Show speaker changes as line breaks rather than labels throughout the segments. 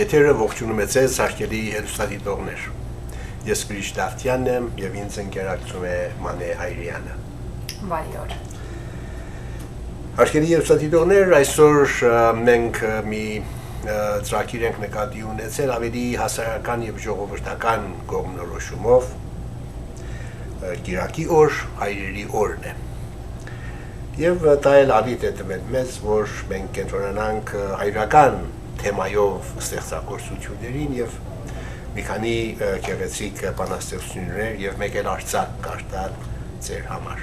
Եթերը ողջունում է ձեզ հարգելի հեռուստադիտողներ։ Ես Գրիշ Դավթյանն եմ եւ ինձ ընկերակցում է Մանե Հայրյանը։
Բարի օր։
Հարգելի հեռուստադիտողներ, այսօր մենք մի ծրագիր ենք նկատի ունեցել ավելի հասարակական եւ ժողովրդական կողմնորոշումով Կիրակի օր, հայրերի օրն է։ Եվ դա էլ ալիտ է տվել մեզ, որ մենք կենտրոնանանք հայրական թեմայով ստեղծագործություններին եւ մի քանի գեղեցիկ բանաստեղծություններ եւ մեկ էլ արձակ կարտալ ձեր համար։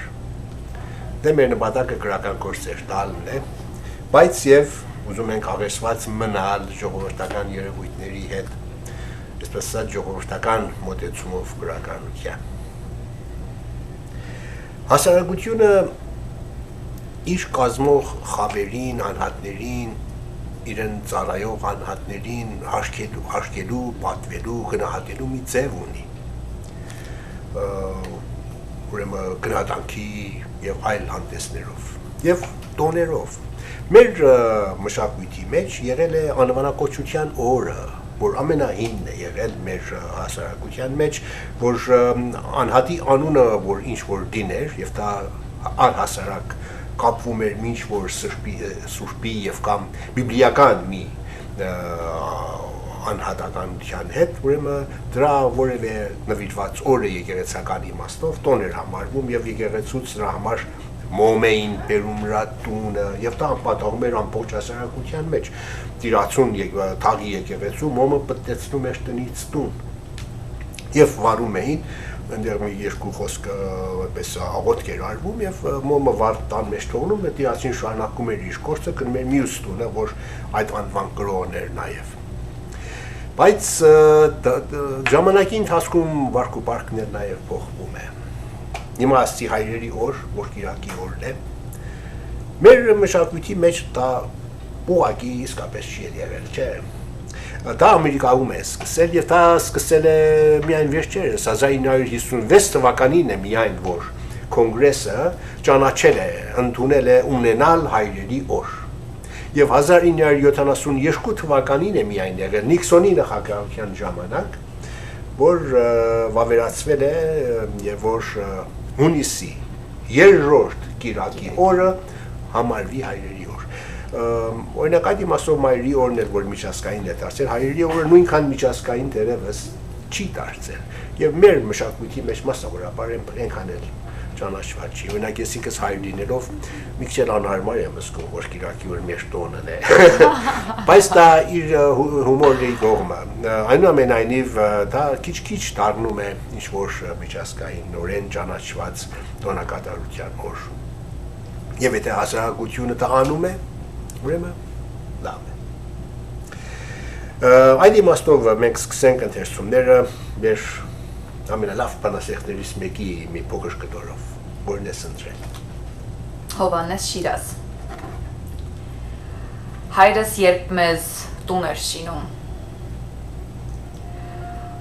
Դե մեր նպատակը գրական գործեր տալն է, բայց եւ ուզում ենք աղերսված մնալ ժողովրդական երևույթների հետ, այսպես ասած ժողովրդական մոտեցումով գրականության։ Հասարակությունը իր կազմող խավերին, անհատներին, իրեն ծառայող անհատներին հաշկելու, պատվելու, գնահատելու մի ձև ունի։ Ուրեմն գնահատանքի եւ այլ հանդեսներով եւ տոներով։ Մեր մշակույթի մեջ եղել է անվանակոչության օրը, որ ամենահինն է եղել մեր հասարակության մեջ, որ անհատի անունը, որ ինչ որ դիներ եւ դա առհասարակ կապվում էր ինչ որ սուրբի եւ կամ բիբլիական մի անհատականության հետ, ուրեմն դրա որևէ նվիրված օրը եկեղեցական իմաստով տոն էր համարվում եւ եկեղեցուց դրա համար մոմ էին բերում նրա տունը եւ դա պատահում էր ամբողջ հասարակության մեջ տիրացուն թաղի եկեղեցու մոմը պատտեցնում էր տնից տուն եւ վարում էին այնտեղ մի երկու խոսք այդպես աղոթք էր արվում եւ մոմը վար տան մեջ թողնում է տիրացին շարունակում էր իր գործը գնում էր մյուս տունը որ այդ անվան կրողն էր նաեւ բայց ժամանակի ընթացքում վարկուպարկն էր նաեւ փոխվում է հիմա ասի հայրերի օր որ Կիրակի օրն է մեր մշակույթի մեջ դա ուղղակի իսկապես չի եղել չէ դա Ամերիկայում է սկսել եւ դա սկսել է միայն վերջերս 1956 թվականին է միայն որ կոնգրեսը ճանաչել է ընդունել է ունենալ հայրերի օր եւ 1972 թվականին է միայն եղել Նիքսոնի նախագահության ժամանակ որ վավերացվել է եւ որ հունիսի երրորդ Կիրակի օրը համարվի հայրերի օր օրինակ այդ իմաստով հայրերի օրն էլ որ միջազգային է դարձել հայրերի օրը նույնքան միջազգային դերևս չի դարձել եւ մեր մշակույթի մեջ մասնավորապես այնքան էլ ճանաչված չի օրինակ ես ինքս հայր լինելով մի քիչ անհարմար եմ զգում որ Կիրակի օր մեր տոնն է բայց դա իր հումորի կողմը այնուամենայնիվ դա քիչ դառնում է ինչ որ միջազգային նորեն ճանաչված տոնակատարության օր եւ եթե հասարակությունը դա անում է ուրեմն լավ է այդ իմաստով մենք սկսենք ընթերցումները մեր ամենալավ բանաստեղծներից մեկի մի փոքր կտորով որն է ընտրել
Հովհաննես Շիրազ Հայրս երբ մեզ տուն էր շինում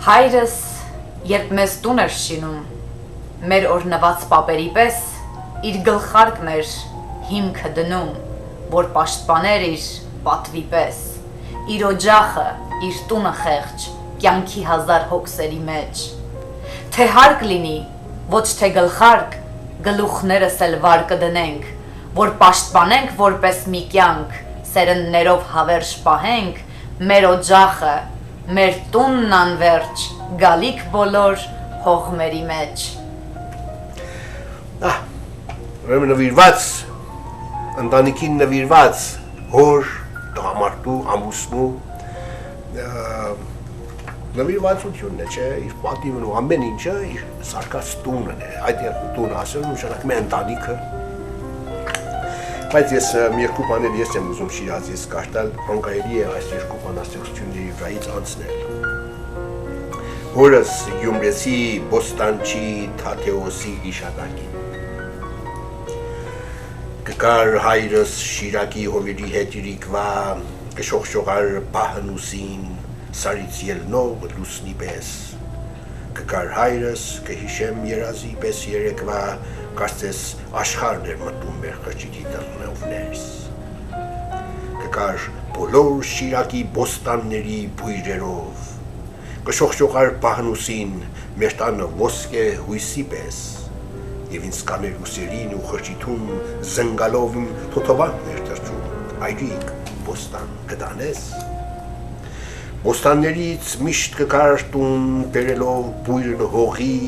Հայրս երբ մեզ տուն էր շինում մեր օրնված պապերի պես իր գլխարկն էր հիմքը դնում որ պաշտպաներ իր պատվի պես իր օջախը իր տունը խեղճ կյանքի հազար հոգսերի մեջ թե հարկ լինի ոչ թե գլխարկ գլուխներս էլ վար կդնենք որ պաշտպանենք որպես մի կյանք սերնդներով հավերժ պահենք մեր օջախը մեր տունն անվերջ գալիք բոլոր հողմերի մեջ
ուրեմն նվիրված ընտանիքին նվիրված հոր տղամարդու ամուսնու նվիրվածությունն է չէ իր պատիվն ու ամեն ինչը իր սարկած տունն է այդ տունը ասում նշանակում է ընտանիքը բայց ես մի երկու բաներ ես եմ ուզում Շիրազից կարտալ անկայելի է այս երկու բանաստեղծությունների վրայից անցնել հորս Գյումրեցի Բոստանչի Թաթեոսի իշատակին Կար հայրս Շիրակի հովերի հետ իրիկվա կշողշողար պահնուսին սարից ելնող լուսնի պես Կար հայրս կհիշեմ երազի պես երեկվա կարծես աշխարհն էր մտնում մեր խրճիթի դռնով ներս Կար բոլոր Շիրակի բոստանների բույրերով, կշողշողար պահնուսին մեր տանը ոսկե հույսի պես, և ինձ կաներ ուսերին ու խրճիթում զնգալով իմ թոթովանքներ թրջում, այրիկ բոստան կդանես, բոստաններից միշտ կգար տուն բերելով բույրն հողի,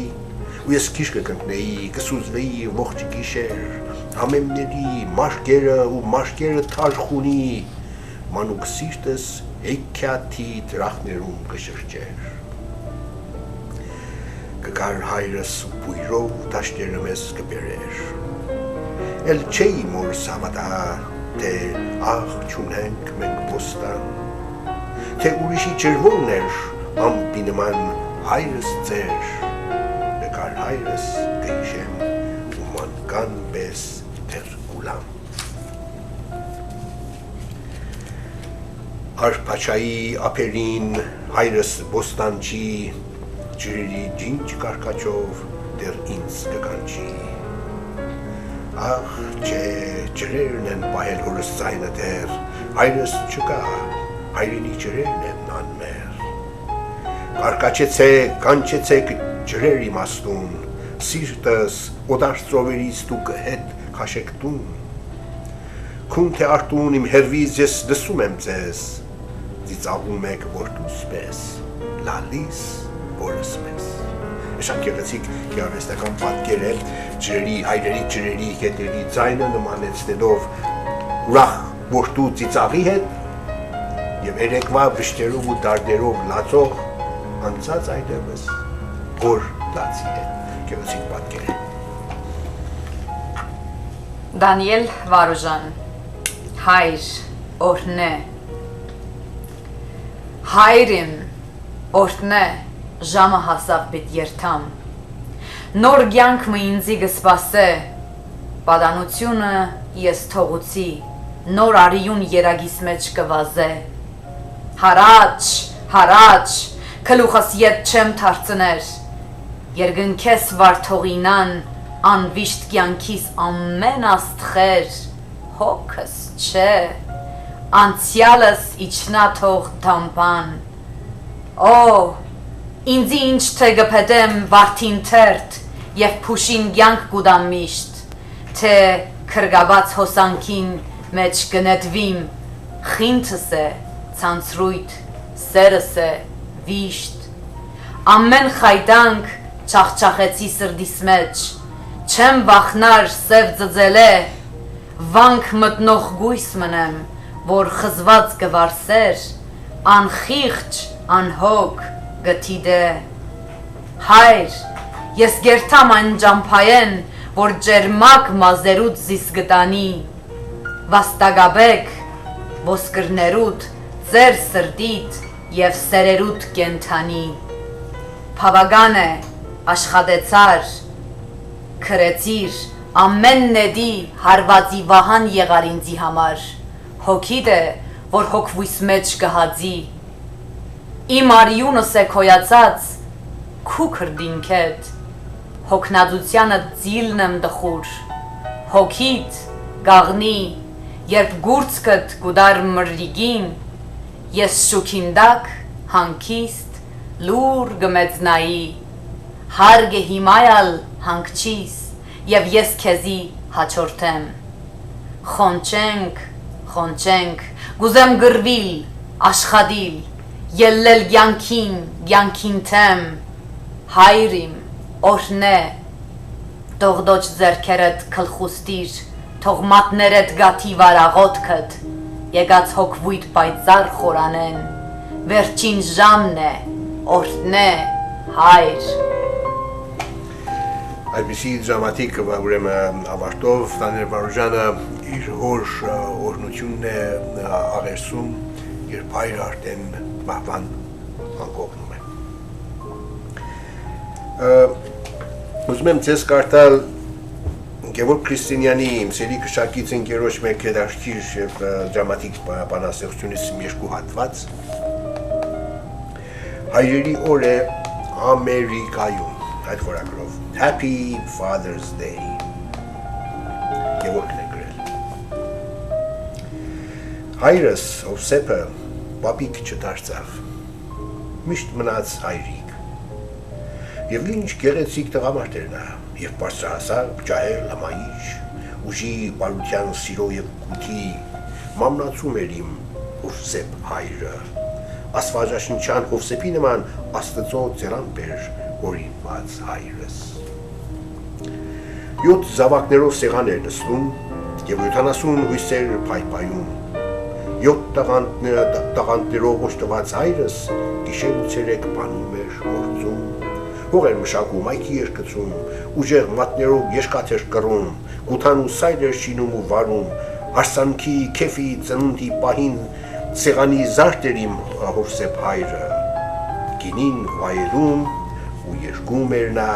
ու ես քիչ կկընկնեի, կսուզվեի ողջ գիշեր, համեմների մաշկերը ու մաշկերը թարխունի, մանուկ սիրտս հեքիաթի դրախներում կշրջեր։ Կգար հայրս բույրով դաշտերը մեզ կբերեր, էլ չէի մորս համատա, թե աղ չունենք մենք բոստան, թե ուրիշի ջրվորն էր ամպի նման հայրս ձեր, նկար հայրս կհիշեմ ու մանկան պես դեր կուլամ։ Արփաչայի ափերին հայրս բոստանչի, ջրերի ջինջ կարկաչով դեր ինձ կկանչի։ Աղ չէ, ջրերն են պահել հորս ձայնը դեր, հայրս չկա, հայրենի ջրերն են անմեր, կարկաչեցեք, կանչեցեք ջրեր իմաստուն, սիրտս օդար ծովերից դուք հետ քաշեք տուն, քուն թե արտուն իմ հերվից ես լսում եմ ձեզ, ծիծաղում եք որդուս պես, լալիս որս պես։ Շատ գեղեցիկ գեղարվեստական պատկեր է ջրերի, հայրենի ջրերի հետերի ձայնը նմանեցնելով ուրախ որդու ծիծաղի հետ և երեկվա վշտերով ու դարդերով լացող անցած այդևս հոր լացի հետ, գեղեցիկ պատկեր է։
Դանիել Վարուժան, հայր, օրհնե, հայրիմ, օրհնե, ժամը հասավ պիտ երթամ, նոր կյանքը ինձի կսպասե, պատանությունը ես թողուցի, նոր արիուն երագիս մեջ կվազե, հարաջ, հարաջ, կլուխս ետ չեմ թարցներ, երգնքես վարթողինան, անվիշտ կյանքիս ամեն աստղեր, հոգս չէ, անցյալս իջնա թող դամբան, օ, ինձի ինչ թե գպետեմ վարդին թերթ և փուշին կյանք կուդամ միշտ, թե քրգաբաց հոսանքին մեջ կնետվիմ, խինթս է, ցանցրույթ, սերս է, վիշտ, ամեն խայտանք չախչախեցի սրդիս մեջ, չեմ վախնար սև ձձել է, վանք մտնող գույս մնեմ, որ խզված կվարսեր, անխիղճ, անհոգ, գտիդե։ Հայր, ես գերթամ այն ճամփայեն, որ ջերմակ մազերուտ զիս գտանի, վաստագաբեք, ոսկրներուտ, ձեր սրդիտ և սերերուտ կենթանի, փավագան է, աշխատեցար, քրեցիր, ամեն նեդի հարվածի վահան եղար ինձի համար, հոգիդ է, որ հոգվույս մեջ կհadzի, իմ արյունս է քոյացած, քու քրդինքետ, հոգնածությանը ձիլն եմ դխուր, հոգիդ, գաղնի, երբ գուրցքդ կուդար մրրիգին, ես շուքինդակ, հանքիստ, լուր գմեծնայի, հարգ է հիմայալ հանքչիս, և ես քեզի հաչորդեմ, խոնչենք, խոնչենք, գուզեմ գրվիլ, աշխատիլ, ելլել գյանքին թեմ, հայրիմ, օրհնե, դողդոջ ձերքերդ կլխուստիր, թող մատներդ գաթի վարաղոտքդ, եկած հոգվույթ պայծար խորանեն, վերջին ժամն է, օրհնե, հայր։
Այդպիսի դրամատիկ ուրեմն ավարտով Դանիել Վարուժանը իր հոր օրհնությունն է աղերսում, երբ հայրը արդեն մահվան անկողնում է։ Ուզում եմ ձեզ կարդալ Գևորգ Քրիստինյանի իմ սերի կշակից ընկերոջ մեկ հետաքրքիր և դրամատիկ բանաստեղծությունից երկու հատված։ Հայրերի օր է Ամերիկայում, այդ խորագրով Happy Father's Day Գևորգն է գրել։ Հայրս Հովսեփը պապիկ չդարձավ, միշտ մնաց հայրիկ։ Եվ ինչ գեղեցիկ տղամարդ էր նա, եւ բարձրահասակ, ջահել, համայիչ, ուժի, բարության, սիրո եւ կութի մամնացում էր իմ Հովսեփ հայրը։ Աստվածաշնչյան Հովսեփի նման Աստծո ծերամբ էր օրինված հայրս։ 7 զավակներով սեղան էր նստում եւ 70 հույսեր փայփայում։ 7 տաղանդներով օժտված հայրս գիշեր ու ցերեկ բանում էր գործում։ Հող էր մշակում, այգի էր գցում, ուժեղ մատներով երկաթ էր կռում, գութան ու սայր էր շինում ու վարում, հարսանքի, քեֆի, ծնունդի պահին սեղանի զարդ էր իմ Հովսեփ հայրը, գինին վայելում ու երգում էր նա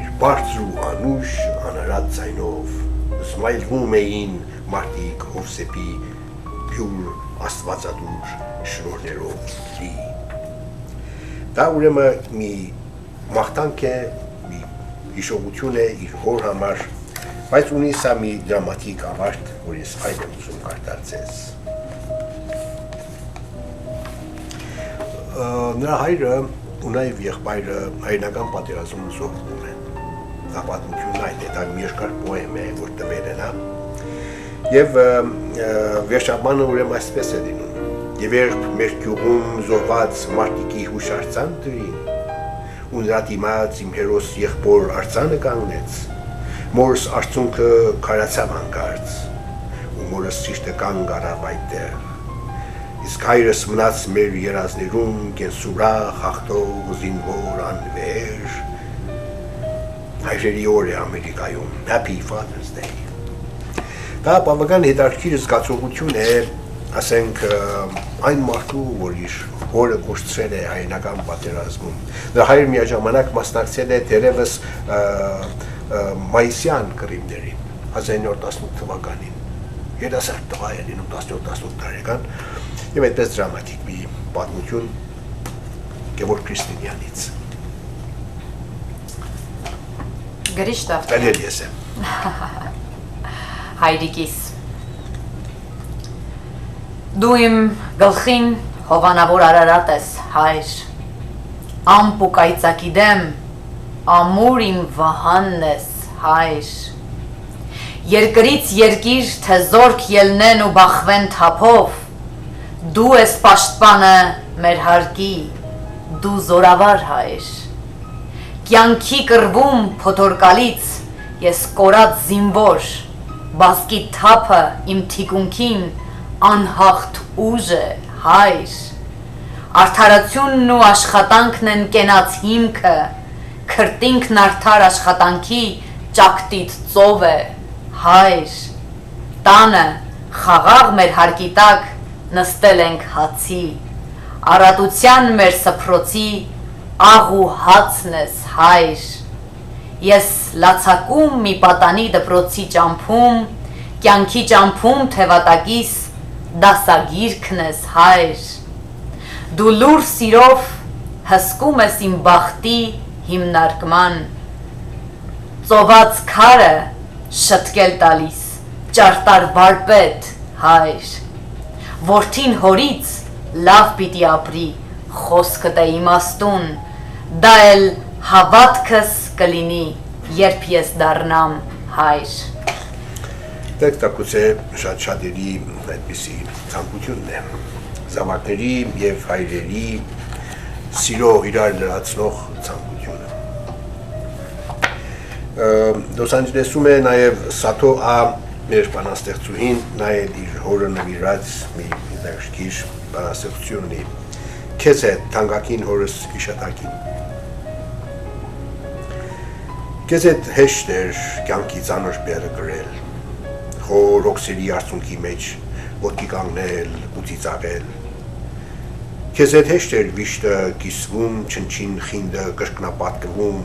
իր բարձր ու անուշ անարատ ձայնով, զմայլվում էին մարդիկ Հովսեփի փյուր աստվածադուր շնորհներով լի։ Դա ուրեմն մի մաղթանք է, մի հիշողություն է իր հոր համար, բայց ունի սա մի դրամատիկ ավարտ, որ ես այդ եմ ուզում կարդացես։ Նրա հայրը ու նաև եղբայրը հայրենական պատերազմում զոհվում են։ Դա պատմությունն այդ է, դա մի երկար պոեմ է, որ տվել են, եւ վերջաբանը ուրեմն այսպես է լինում։ Եվ երբ մեր գյուղում զոհված մարդիկի հուշարձան դրին, ու նրա դիմաց իմ հերոս եղբոր արձանը կանգնեց, մորս արցունքը քարացավ հանկարծ, ու մորս սիրտը կանգ առավ այդտեղ։ Իսկ հայրս մնաց մեր երազներում, կենսուրախ, հաղթող, զինվոր, անվեր։ Հայրերի օր է Ամերիկայում, Happy Father's Day։ Դա բավական հետաքրքիր զգացողություն է, ասենք այն մարդու, որ իր հորը կորցրել է հայրենական պատերազմում։ Նրա հայրը միաժամանակ մասնակցել է դերևս մայիսյան կռիվներին 1918 թվականին։ Երասարդ տղա է լինում 17-18 տարեկան եւ այդպես դրամատիկ մի պատմություն Գևորգ Քրիստինյանից։
Գրիշտավ։
Դալել ես եմ։
Հայրիկիս Դու իմ գլխին հովանավոր Արարատ ես, հայր, ամպ ու կայծակի դեմ, ամուր իմ վահանն ես, հայր, երկրից երկիր, թե զորք ելնեն ու բախվեն թափով, դու ես պաշտպանը մեր հարկի, դու զորավար հայր, կյանքի կռվում փոթորկալից, ես կորած զինվոր, բազկի թափը իմ թիկունքին, անհաղթ ուժ է, հայր, արդարությունն ու աշխատանքն են կենաց հիմքը, քրտինքն արդար աշխատանքի ճակտիտ ծով է, հայր, տանը խաղաղ մեր հարկի տակ նստել ենք հացի, առատության մեր սփռոցի աղ ու հացն ես, հայր, ես լացակում մի պատանի դպրոցի ճամփում, կյանքի ճամփում թևատակիս դասագիրքն ես, հայր, դու լուր սիրով հսկում ես իմ բախտի հիմնարկման, ծոված քարը շտկել տալիս, ճարտար վարպետ, հայր, որդին հորից լավ պիտի ապրի, խոսքդ է իմաստուն, դա էլ հավատքս կլինի, երբ ես դառնամ, հայր։
Տեքստակուց է շատ-շատերի այդպիսի ցանկությունն է, զավակների և հայրերի սիրո իրար լրացնող ցանկությունը։ Լոս Անջելեսում է նաև Սաթո Ա մեր բանաստեղծուհին, նա էլ իր հորը նվիրած մի հետաքրքիր բանաստեղծություն ունի։ Քեզ հետ թանկագին հորս հիշատակին։ Քեզ հետ հեշտ էր կյանքի ծանր բեռը կրել, խոր օքսերի արցունքի մեջ ոտքի կանգնել ու ծիծաղել։ Քեզ հետ հեշտ էր վիշտը կիսվում, չնչին խինդը կրկնապատկվում,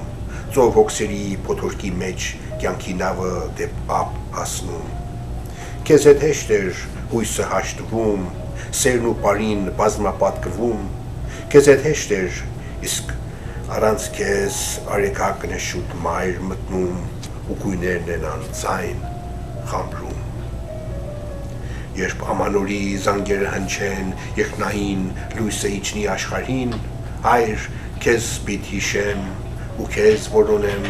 ծով հոգսերի փոթորկի մեջ կյանքի նավը դեպ ապ հասնում։ Քեզ հետ հեշտ էր հույսը հաշտվում, սերն ու բարին բազմապատկվում, քեզ հետ հեշտ էր, իսկ առանց քեզ արեգակն է շուտ մայր մտնում ու գույներն են անձայն խամրում։ Երբ ամանորի զանգերը հնչեն, երկնային լույսը իջնի աշխարհին, հայր, քեզ պիտի հիշեմ ու քեզ որոնեմ,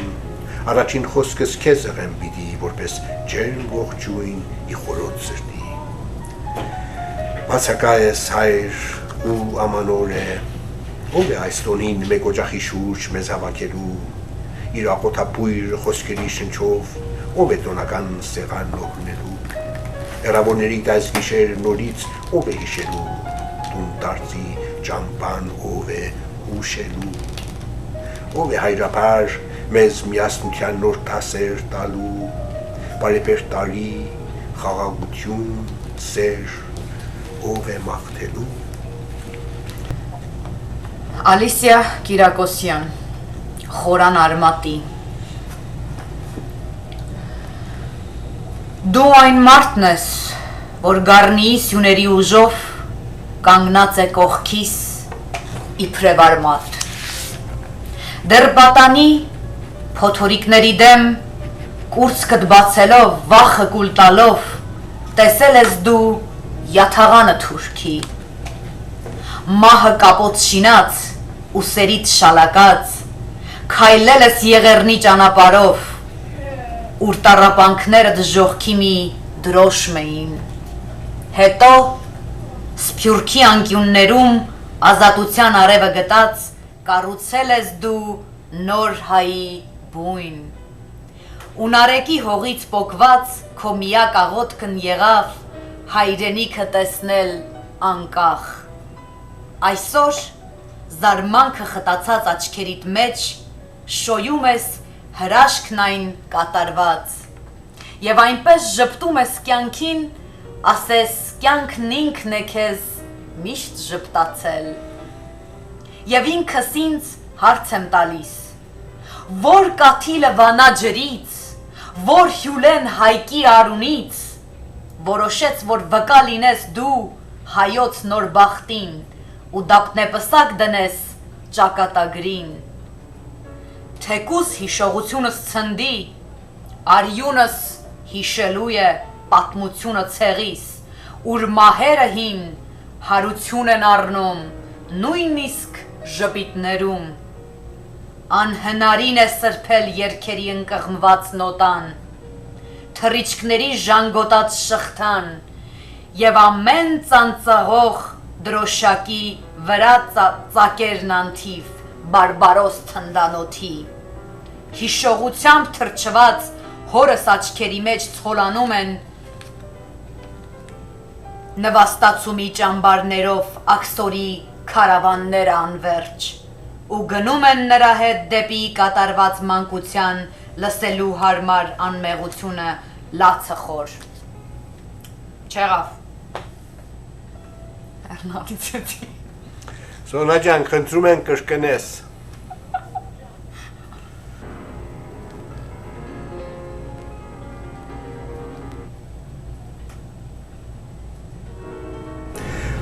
առաջին խոսքս քեզ եղեմ պիտի, որպես ջերմ ողջույն ի խորոց սրտի։ Բացակայես հայր ու ամանոր է, ով է այս տոնին մեկ օջախի շուրջ մեզ հավաքելու, իր աղոթապույր խոսքերի շնչով, ով է տոնական սեղանն օգնելու, հեռավորների այս գիշեր նորից ով է հիշելու, տուն դարձի ճամփան ով է հուշելու, ով է հայրապար մեզ միասնության նոր տասեր տալու, բարեպեր տարի, խաղաղություն, սեր, ով է մաղթելու։
Ալիսիա Կիրակոսյան, Խորան Արմատի։ Դու այն մարդն ես, որ գառնիի սյուների ուժով կանգնած է կողքիս իբրև արմատ։ Դեռ պատանի փոթորիկների դեմ կուրծքդ բացելով, վախը կուլ տալով, տեսել ես դու յաթաղանը թուրքի։ Մահը կապոտ շինած, ուսերիդ շալակած, քայլել ես եղեռնի ճանապարով, ուր տառապանքները դժողքի մի դրոշմ էին։ Հետո սփյուռքի անկյուններում ազատության արևը գտած, կառուցել ես դու նոր հայի բույն։ Ունարեկի հողից պոկված քո միակ աղոթքն եղավ հայրենիքը տեսնել անկախ։ Այսօր զարմանքը խտացած աչքերիդ մեջ շոյում ես հրաշքն այն կատարված եւ այնպես ժպտում ես կյանքին, ասես կյանքն ինքն է քեզ միշտ ժպտացել։ Եվ ինքս ինձ հարց եմ տալիս. որ կաթիլը վանա ջրից, որ հյուլեն հայկի արունից, որոշեց, որ վկա լինես դու հայոց նոր բախտին ու դափնեպսակ դնես ճակատագրին։ Թեկուս հիշողությունս ցնդի, արյունս հիշելու է պատմությունը ցեղիս, ուր մահերը հին հարություն են առնում, նույնիսկ ժպիտներում։ Անհնարին է սրբել երգերի ընկղմված նոտան, թռիչքների ժանգոտած շղթան եւ ամեն ծանծաղող դրոշակի վրա ծակերն անթիվ բարբարոս թնդանոթի։ Հիշողությամբ թրջված հորս աչքերի մեջ ցոլանում են նվաստացումի ճամբարներով աքսորի քարավանները անվերջ ու գնում են նրա հետ դեպի կատարված մանկության լսելու հարմար անմեղությունը լացը խոր։ Չեղավ։ Էրնատիցետի։
Սոնա ջան, խնդրում են կրկնես։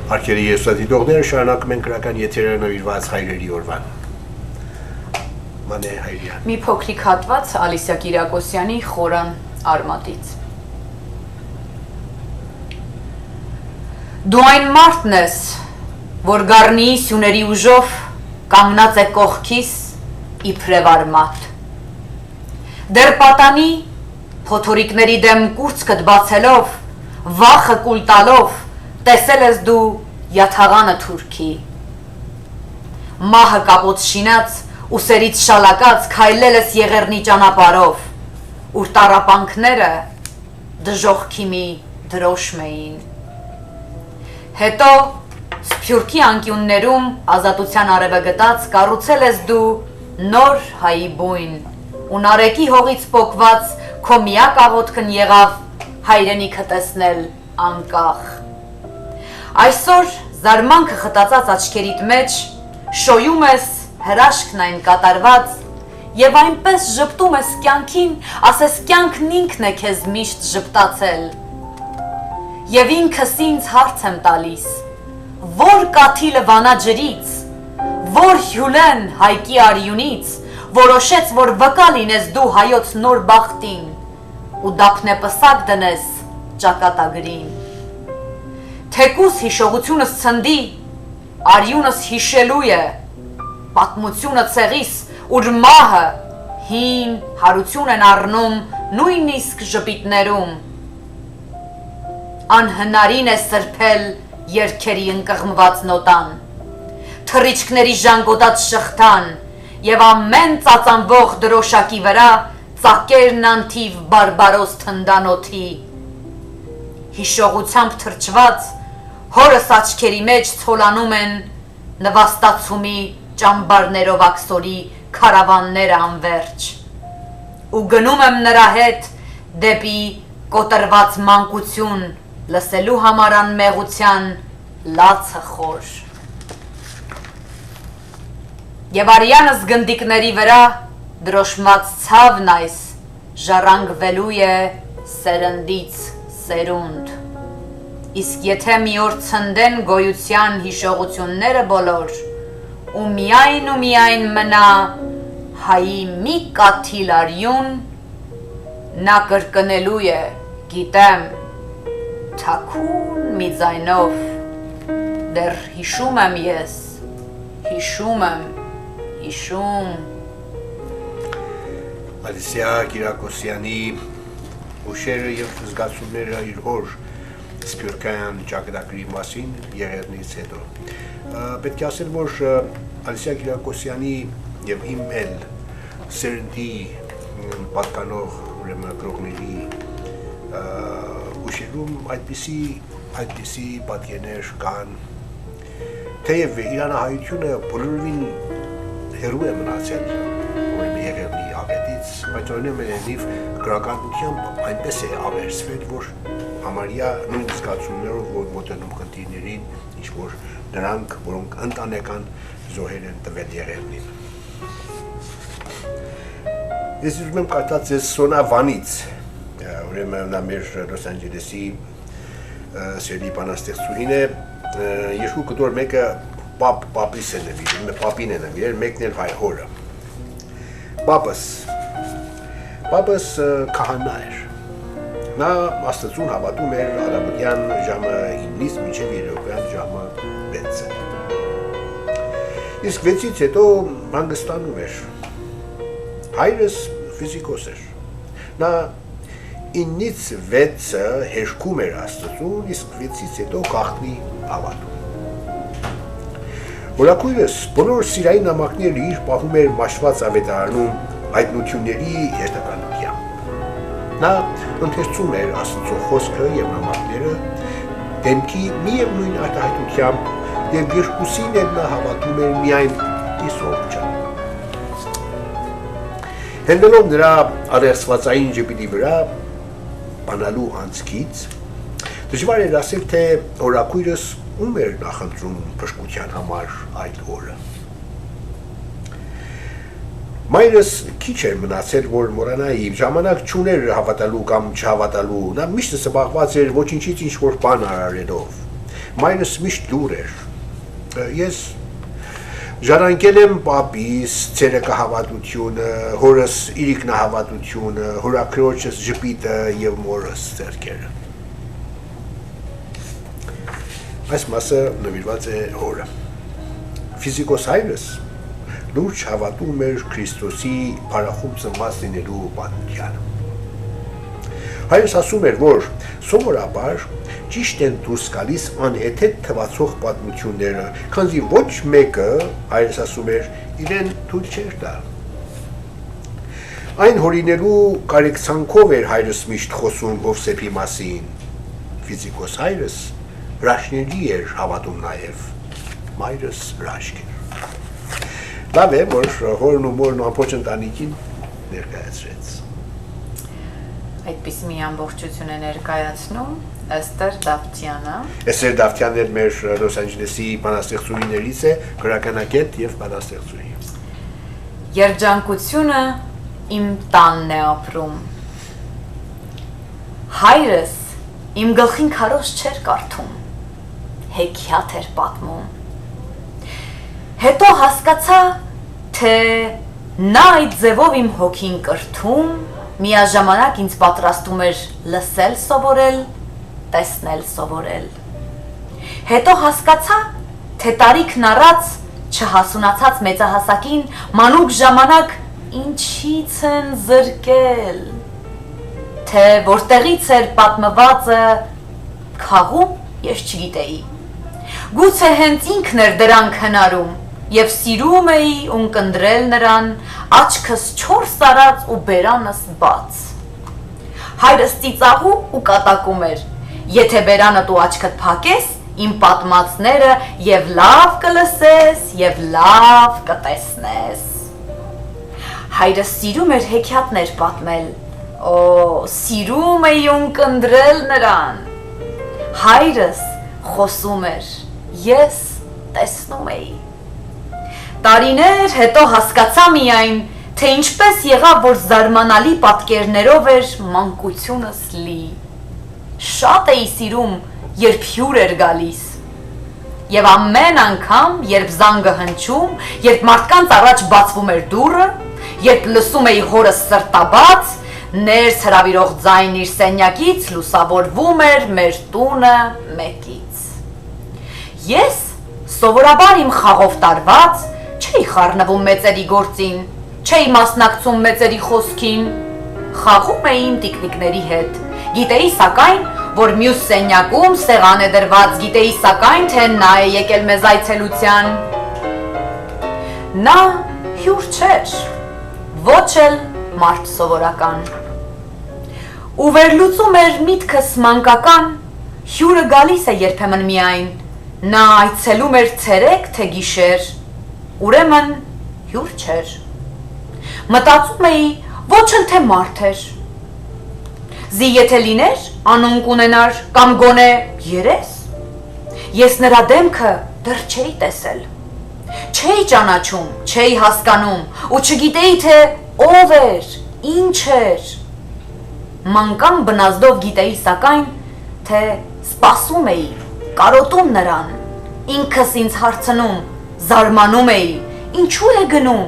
Արկերի եսատիտողները շարունակում են գրական եթերը նվիրված հայրերի օրվան։ Մանե Հայրյան։
Մի փոքրիկ հատված Ալիսիա Կիրակոսյանի Խորան Արմատից։ Դու այն մարդն ես, որ գառնիի սյուների ուժով կանգնած է կողքիս իբրև արմատ։ Դեռ պատանի փոթորիկների դեմ կուրծքդ բացելով, վախը կուլ տալով, տեսել ես դու յաթաղանը թուրքի։ Մահը կապոտ շինած, ուսերից շալակած, քայլել ես եղեռնի ճանապարով, ուր տառապանքները դժողքի մի դրոշմ էին։ Հետո սփյուռքի անկյուններում ազատության արևը գտած, կառուցել ես դու նոր հայի բույն, ունարեկի հողից պոկված քո միակ աղոթքն եղավ հայրենիքը տեսնել անկախ։ Այսօր զարմանքը խտացած աչքերիդ մեջ շոյում ես հրաշքն այն կատարված եւ այնպես ժպտում ես կյանքին, ասես կյանքն ինքն է քեզ միշտ ժպտացել։ Եվ ինքս ինձ հարց եմ տալիս. որ կաթիլը վանա ջրից, որ հյուլեն հայկի արյունից, որոշեց, որ վկա լինես դու հայոց նոր բախտին ու դափնեպսակ դնես ճակատագրին։ թեկուս հիշողությունս ցնդի, արյունս հիշելու է, պատմությունը ցեղիս, ուր մահը հին հարություն են առնում նույնիսկ ժպիտներում։ Անհնարին է սրբել երգերի ընկղմված նոտան, թռիչքների ժանգոտած շղթան և ամեն ծածանվող դրոշակի վրա ծակերն անթիվ բարբարոս թնդանոթի։ Հիշողությամբ թրջված հորս աչքերի մեջ ցոլանում են նվաստացումի ճամբարներով աքսորի քարավանները անվերջ, ու գնում եմ նրա հետ դեպի կոտրված մանկություն, լսելու համար անմեղության լացը խոր։ Եվ արյանս գնդիկների վրա դրոշմած ցավն այս ժառանգվելու է սերնդից սերունդ, իսկ եթե մի օր ցնդեն գոյության հիշողությունները բոլոր, ու միայն մնա հայի մի կաթիլ արյուն, նա կրկնելու է, գիտեմ, թաքուն մի ձայնով, դեռ հիշում եմ ես, հիշում եմ, հիշում։
Ալիսիա Կիրակոսյանի ուշերը և զգացումները իր հոր սպյուրքային ճակատագրի մասին եղերնից հետո։ Պետք է ասել, որ Ալիսիա Կիրակոսյանի և իմ էլ սերնդի պատկանող գրողների ուշերում այդպիսի պատկերներ կան, թեև իրանահայությունը բոլորովին հեռու է մնացել եղերնի աղետից, բայց օրինակ գրականությամբ այնպես է ավերսվել, որ համարյա նույն զգացումներով որ մոտենում խնդիրներին, ինչ որ նրանք, որոնք ընտանեկան զոհեր են տվել եղերնին։ Ես ուզում եմ կարդալ ձեզ Սոնա Վանից, ուրեմն նա մեր Լոս Անջելեսի սիրելի բանաստեղծուհին է, երկու կտոր մեկը պապիս է նվիրել, պապին է նվիրել, մեկն էլ հայ հորը։ Պապս քահանա էր։ Նա Աստծուն հավատում էր առավոտյան ժամը 9-ից մինչև երեկոյան ժամը 6-ը։ Իսկ 6-ից հետո հանգստանում էր։ Հայրս ֆիզիկոս էր։ Նա 9-ից 6-ը հերքում էր Աստծուն, իսկ 6-ից հետո գաղտնի հավատում։ Հորաքույրս բոլոր սիրային նամակները իր պահում էր մաշված ավետարանում հայտնությունների հերթականությամբ։ Նա ընթերցում էր Աստծո խոսքը և նամակները դեմքի միևնույն արտահայտությամբ և երկուսին էլ նա հավատում էր միայն Իսորջան։ Հենվելով նրա առերսվածային ժպիտի վրա բանալու անցքից, դժվար էր ասել, թե հորաքույրս ում էր նախընտրում բժշկության համար այդ օրը։ Մայրս քիչ էր մնացել, որ մոռանայի, ժամանակ չուներ հավատալու կամ չհավատալու, նա միշտ զբաղված էր ոչինչից ինչ-որ բան արարելով։ Մայրս միշտ լուր էր։ Ես ժառանգել եմ պապիս ցերեկահավատությունը, հորս իրիկնահավատությունը, հորաքրոջս ժպիտը և մորս ձեռքերը։ Այս մասը նվիրված է հորը։ Ֆիզիկոս հայրս լուրջ հավատում էր Քրիստոսի փառախում ծնված լինելու պատմությանը։ Հայրս ասում էր, որ սովորաբար ճիշտ են դուրս գալիս անհեթեթ թվացող պատմությունները, քանզի ոչ մեկը, հայրս ասում էր, իրեն թույլ չէր տա։ Այն հորինելու կարեկցանքով էր հայրս միշտ խոսում Հովսեփի մասին։ Ֆիզիկոս հայրս հրաշքների էր հավատում նաև, մայրս հրաշք էր։ Լավ է, որ հորն ու մորն ու ամբողջ ընտանիքին ներկայացրեց։
Այդպես մի ամբողջություն է ներկայացնում Էստեր Դավթյանը։
Էստեր Դավթյանն էլ մեր Լոս Անջելեսի բանաստեղծուհիներից է, գրականագետ և բանաստեղծուհի։
Երջանկությունը իմ տանն է ապրում։ Հայրս իմ գլխին քարոզ չէր կարդում, հեքիաթ էր պատմում։ Հետո հասկացա, թե նա այդ ձևով իմ հոգին կրթում, միաժամանակ ինձ պատրաստում էր լսել սովորել, տեսնել սովորել։ Հետո հասկացա, թե տարիքն առած չհասունացած մեծահասակին մանուկ ժամանակ ինչից են զրկել, թե որտեղից էր պատմվածը քաղում, ես չգիտեի, գուցե հենց ինքն էր դրանք հնարում և սիրում էի ունկնդրել նրան, աչքս չորս արած ու բերանս բաց, հայրս ծիծաղում ու կատակում էր, եթե բերանդ ու աչքդ փակես, իմ պատմածները և լավ կլսես, և լավ կտեսնես, հայրս սիրում էր հեքիաթներ պատմել, սիրում էի ունկնդրել նրան, հայրս խոսում էր, ես տեսնում էի, տարիներ հետո հասկացա միայն, թե ինչպես եղավ, որ զարմանալի պատկերներով էր մանկությունս լի, շատ էի սիրում, երբ հյուր էր գալիս, և ամեն անգամ, երբ զանգը հնչում, երբ մարդկանց առաջ բացվում էր դուռը, երբ լսում էի հորս սրտաբաց, ներս հրավիրող ձայն իր սենյակից լուսավորվում էր մեր տունը մեկից։ Ես սովորաբար իմ խաղով տարված, չէի խառնվում մեծերի գործին, չէի մասնակցում մեծերի խոսքին, խաղում էի իմ տիկնիկների հետ, գիտեի սակայն, որ մյուս սենյակում սեղան է դրված, գիտեի սակայն, թե նա է եկել մեզ այցելության։ Նա հյուր չէր, ոչ էլ մարդ սովորական։ Ու վերլուծում էր միտքս մանկական, հյուրը գալիս է երբեմն միայն, նա այցելում էր ցերեկ թե գիշեր, ուրեմն հյուր չէր, մտածում էի, ոչ էլ թե մարդ էր, զի եթե լիներ, անուն կունենար կամ գոնե երես, ես նրա դեմքը դեռ չէի տեսել, չէի ճանաչում, չէի հասկանում ու չգիտեի, թե ով էր, ինչ էր, մանկան բնազդով գիտեի սակայն, թե սպասում էի, կարոտում նրան, ինքս ինձ հարցնում, զարմանում էի, ինչու է գնում,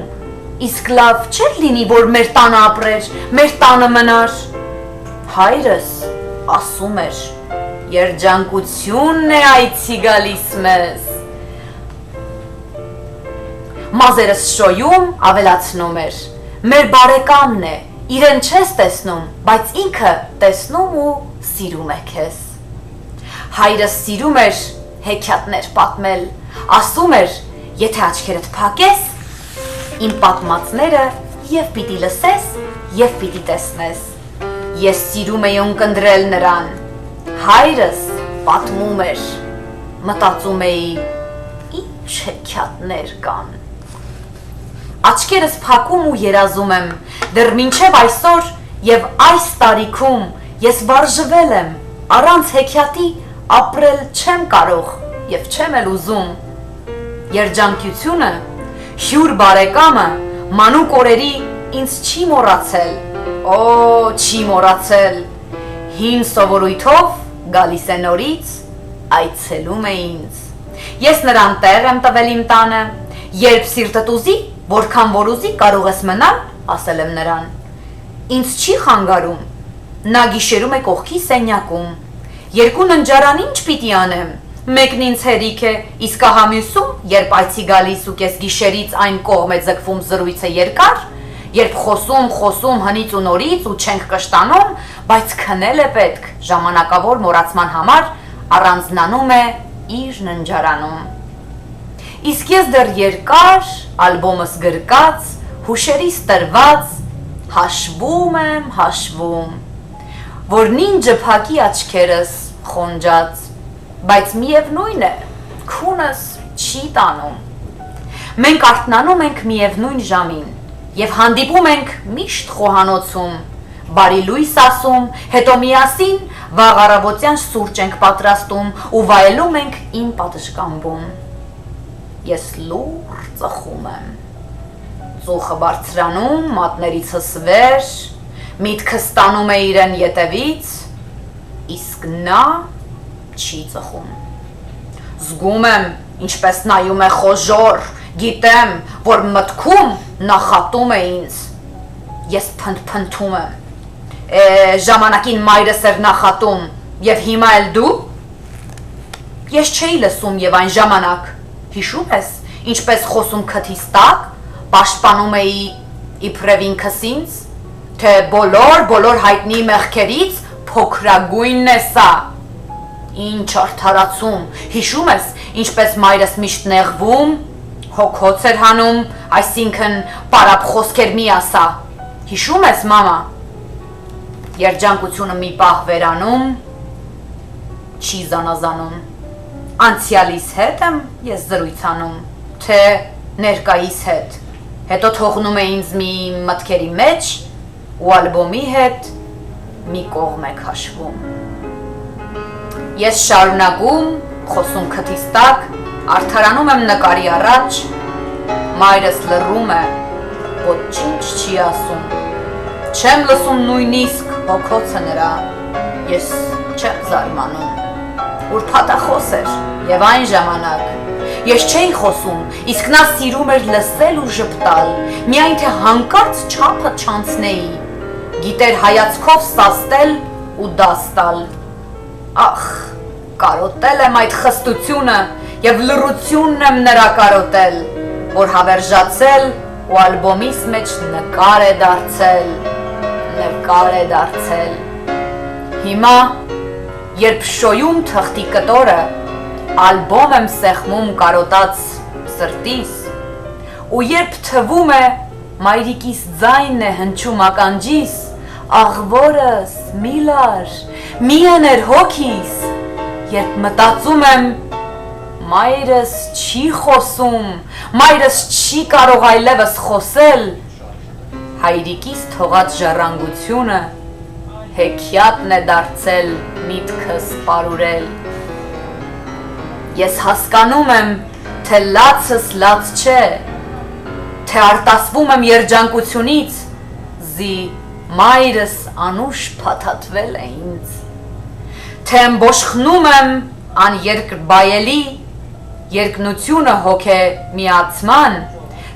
իսկ լավ չէր լինի, որ մեր տանը ապրեր, մեր տանը մնար, հայրս ասում էր, երջանկությունն է այցի գալիս մեզ, մազերս շոյում ավելացնում էր, մեր բարեկամն է, իրեն չես տեսնում, բայց ինքը տեսնում ու սիրում է քեզ, հայրս սիրում էր հեքիաթներ պատմել, ասում էր, եթե աչքերդ փակես, իմ պատմածները և պիտի լսես, և պիտի տեսնես, ես սիրում էի ունկնդրել նրան, հայրս պատմում էր, մտածում էի, ինչ հեքիաթներ կան, աչքերս փակում ու երազում եմ, դեռ մինչև այսօր և այս տարիքում ես վարժվել եմ, առանց հեքիաթի ապրել չեմ կարող և չեմ էլ ուզում, երջանկությունը, հյուր բարեկամը, մանուկ օրերի ինձ չի մոռացել, չի մոռացել, հին սովորույթով գալիս է նորից, այցելում է ինձ, ես նրան տեղ եմ տվել իմ տանը, երբ սիրտդ ուզի, որքան որ ուզի կարող ես մնալ, ասել եմ նրան, ինձ չի խանգարում, նա գիշերում է կողքի սենյակում, երկու ննջարան ինչ պիտի անեմ, մեկն ինձ հերիք է, իսկ ահամյուսում, երբ այցի գալիս ու կես գիշերից այն կողմ է ձգվում զրույցը երկար, երբ խոսում հնից ու նորից ու չենք կշտանում, բայց քնել է պետք ժամանակավոր մոռացման համար, առանձնանում է իր ննջարանում։ Իսկ ես դեռ երկար, ալբոմս գրկած, հուշերիս տրված, հաշվում, որ նինջը փակի աչքերս խոնջած, բայց միևնույն է, քունս չի տանում։ Մենք արթնանում ենք միևնույն ժամին և հանդիպում ենք միշտ խոհանոցում, բարի լույս ասում, հետո միասին վաղ առավոտյան սուրճ ենք պատրաստում ու վայելում ենք իմ պատշգամբում։ Ես լուռ ծխում եմ, ծուխը բարձրանում, մատներիցս վեր, միտքս տանում է իրեն ետևից, իսկ նա չի ծխում։ Զգում եմ, ինչպես նայում է խոժոր, գիտեմ, որ մտքում նախատում է ինձ։ Ես փնթփնթում եմ։ Ժամանակին մայրս էր նախատում, և հիմա էլ դու։ Ես չէի լսում եւ այն ժամանակ, հիշում ես, ինչպես խոսում քթիս տակ, պաշտպանում էի իբրև ինքս ինձ, թե բոլոր հայտնի մեղքերից փոքրագույնն է սա։ Ինչ արդարացում, հիշում ես, ինչպես մայրս միշտ նեղվում, հոգոց էր հանում, այսինքն պարապ խոսքեր մի ասա։ Հիշում ես, մամա։ Երջանկությունը մի պահ վերանում, չի զանազանում։ Անցյալիս հետ եմ ես զրույց անում, թե ներկայիս հետ։ Հետո թողնում է ինձ մի մտքերի մեջ ու ալբոմի հետ մի կողմ է քաշվում։ Ես շարունակում, խոսում քթիս տակ, արդարանում եմ նկարի առաջ, մայրս լռում է, ոչինչ չի ասում։ Չեմ լսում նույնիսկ հոգոցը նրա, ես չեմ զարմանում։ Ուրբաթախոս էր եւ այն ժամանակ ես չէի խոսում, իսկ նա սիրում էր լսել ու ժպտալ, միայն թե հանկարծ չափը չանցնեի, գիտեր հայացքով սաստել ու դաս տալ։ Ախ, կարոտել եմ այդ խստությունը եւ լռությունն եմ նրա կարոտել, որ հավերժացել ու ալբոմիս մեջ նկար է դարձել։ Հիմա, երբ շոյում թղթի կտորը, ալբոմ եմ սեղմում կարոտած սրտիս, ու երբ թվում է մայրիկիս ձայնն է հնչում ականջիս, աղվորս, միլար, մի աներ հոգիս, երբ մտածում եմ, մայրս չի խոսում, մայրս չի կարող այլևս խոսել, հայրիկիս թողած ժառանգությունը հեքիաթն է դարձել միտքս պարուրել։ Ես հասկանում եմ, թե լացս լաց չէ, թե արտասվում եմ երջանկությունից, զի մայրս անուշ փաթաթվել է ինձ, թե ըմբոշխնում եմ աներկրբայելի երկնությունը հոգե միացման,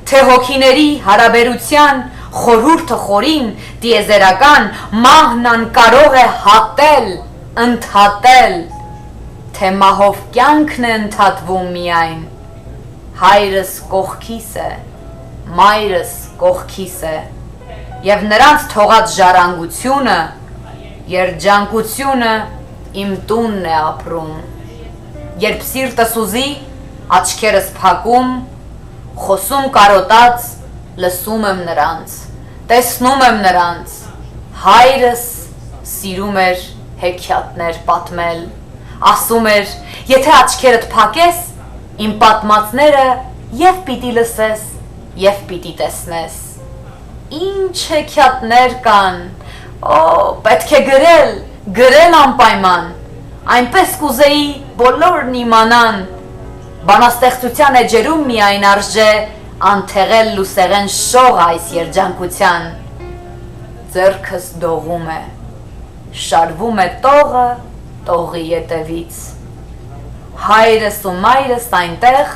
թե հոգիների հարաբերության խորհուրդը խորին, տիեզերական մահն անկարող է հատել, ընդհատել, թե մահով կյանքն է ընդհատվում միայն, հայրս կողքիս է, մայրս կողքիս է, և նրանց թողած ժառանգությունը, երջանկությունը իմ տունն է ապրում, երբ սիրտս ուզի, աչքերս փակում, խոսում կարոտած, լսում եմ նրանց, տեսնում եմ նրանց, հայրս սիրում էր հեքիաթներ պատմել, ասում էր, եթե աչքերդ փակես, իմ պատմածները և պիտի լսես, և պիտի տեսնես, ինչ հեքիաթներ կան, պետք է գրել անպայման, այնպես կուզեի բոլորն իմանան, բանաստեղծության էջերում միայն արժե անթեղել լուսեղեն շող այս երջանկության, ձեռքս դողում է, շարվում է տողը տողի ետևից, հայրս ու մայրս այնտեղ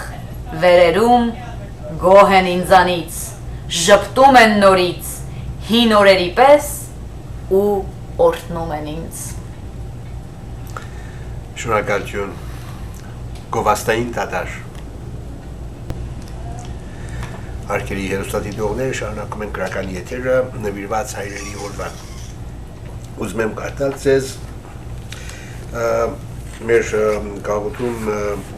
վերերում գոհ են ինձանից, ժպտում են նորից, հին օրերի պես ու օրհնում են ինձ։
Շնորհակալություն, գովաստային դատար։ Հարգելի հեռուստադիտողներ, շարունակում ենք գրական եթերը նվիրված հայրերի օրվան։ Ուզում եմ կարդալ ձեզ մեր գաղութում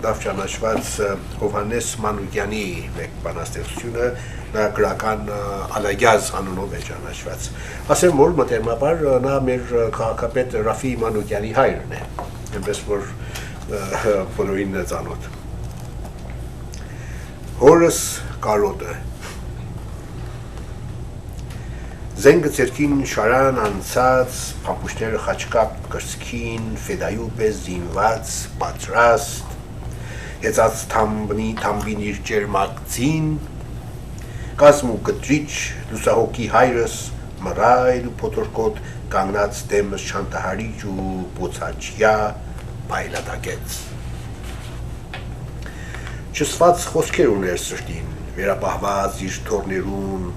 լավ ճանաչված Հովհաննես Մանուկյանի մեկ բանաստեղծությունը, նա գրական Ալագյազ անունով է ճանաչված։ Ասեմ, որ մտերմաբար նա մեր քաղաքապետ Ռաֆի Մանուկյանի հայրն է, այնպես որ բոլորին ծանոթ։ Հորս կարոտը Զենգը ձերքին շարան անցած, փամփուշտները խաչկապ կրծքին, ֆեդայու պես զինված, պատրաստ, հեծած թամբին իր ջերմակցին, կազմ ու կտրիչ, լուսահոգի հայրս, մռայլ ու փոթորկոտ, կանգնած դեմս շանտահարիչ ու բոցաչյա փայլատակեց։ Չսված խոսքեր ուներ սրտին, վերապահված իր թորներուն,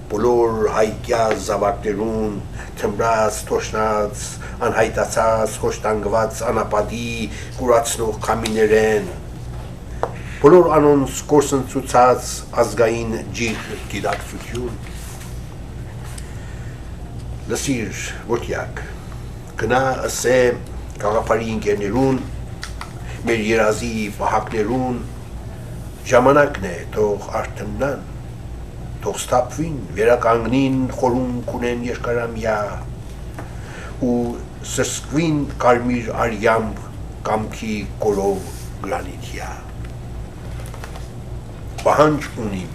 բոլոր հայկյա զավակներուն, թմրած, թոշնած, անհայտացած, խոշտանգված անապատի կուրացնող կամիներեն, բոլոր անոնց կորսնցուցած ազգային ջիղ գիտակցություն, լսիր ոտյակ, գնա ըսե գաղափարի ինկերներուն, մեր երազի պահակներուն, ժամանակն է թող արթնան, թող ստապվին, վերականգնին, խորում կունեն երկարամյա ու սրսկվին կարմիր արյամբ կամքի կոլով գրանիթյա։ Պահանջ ունիմ,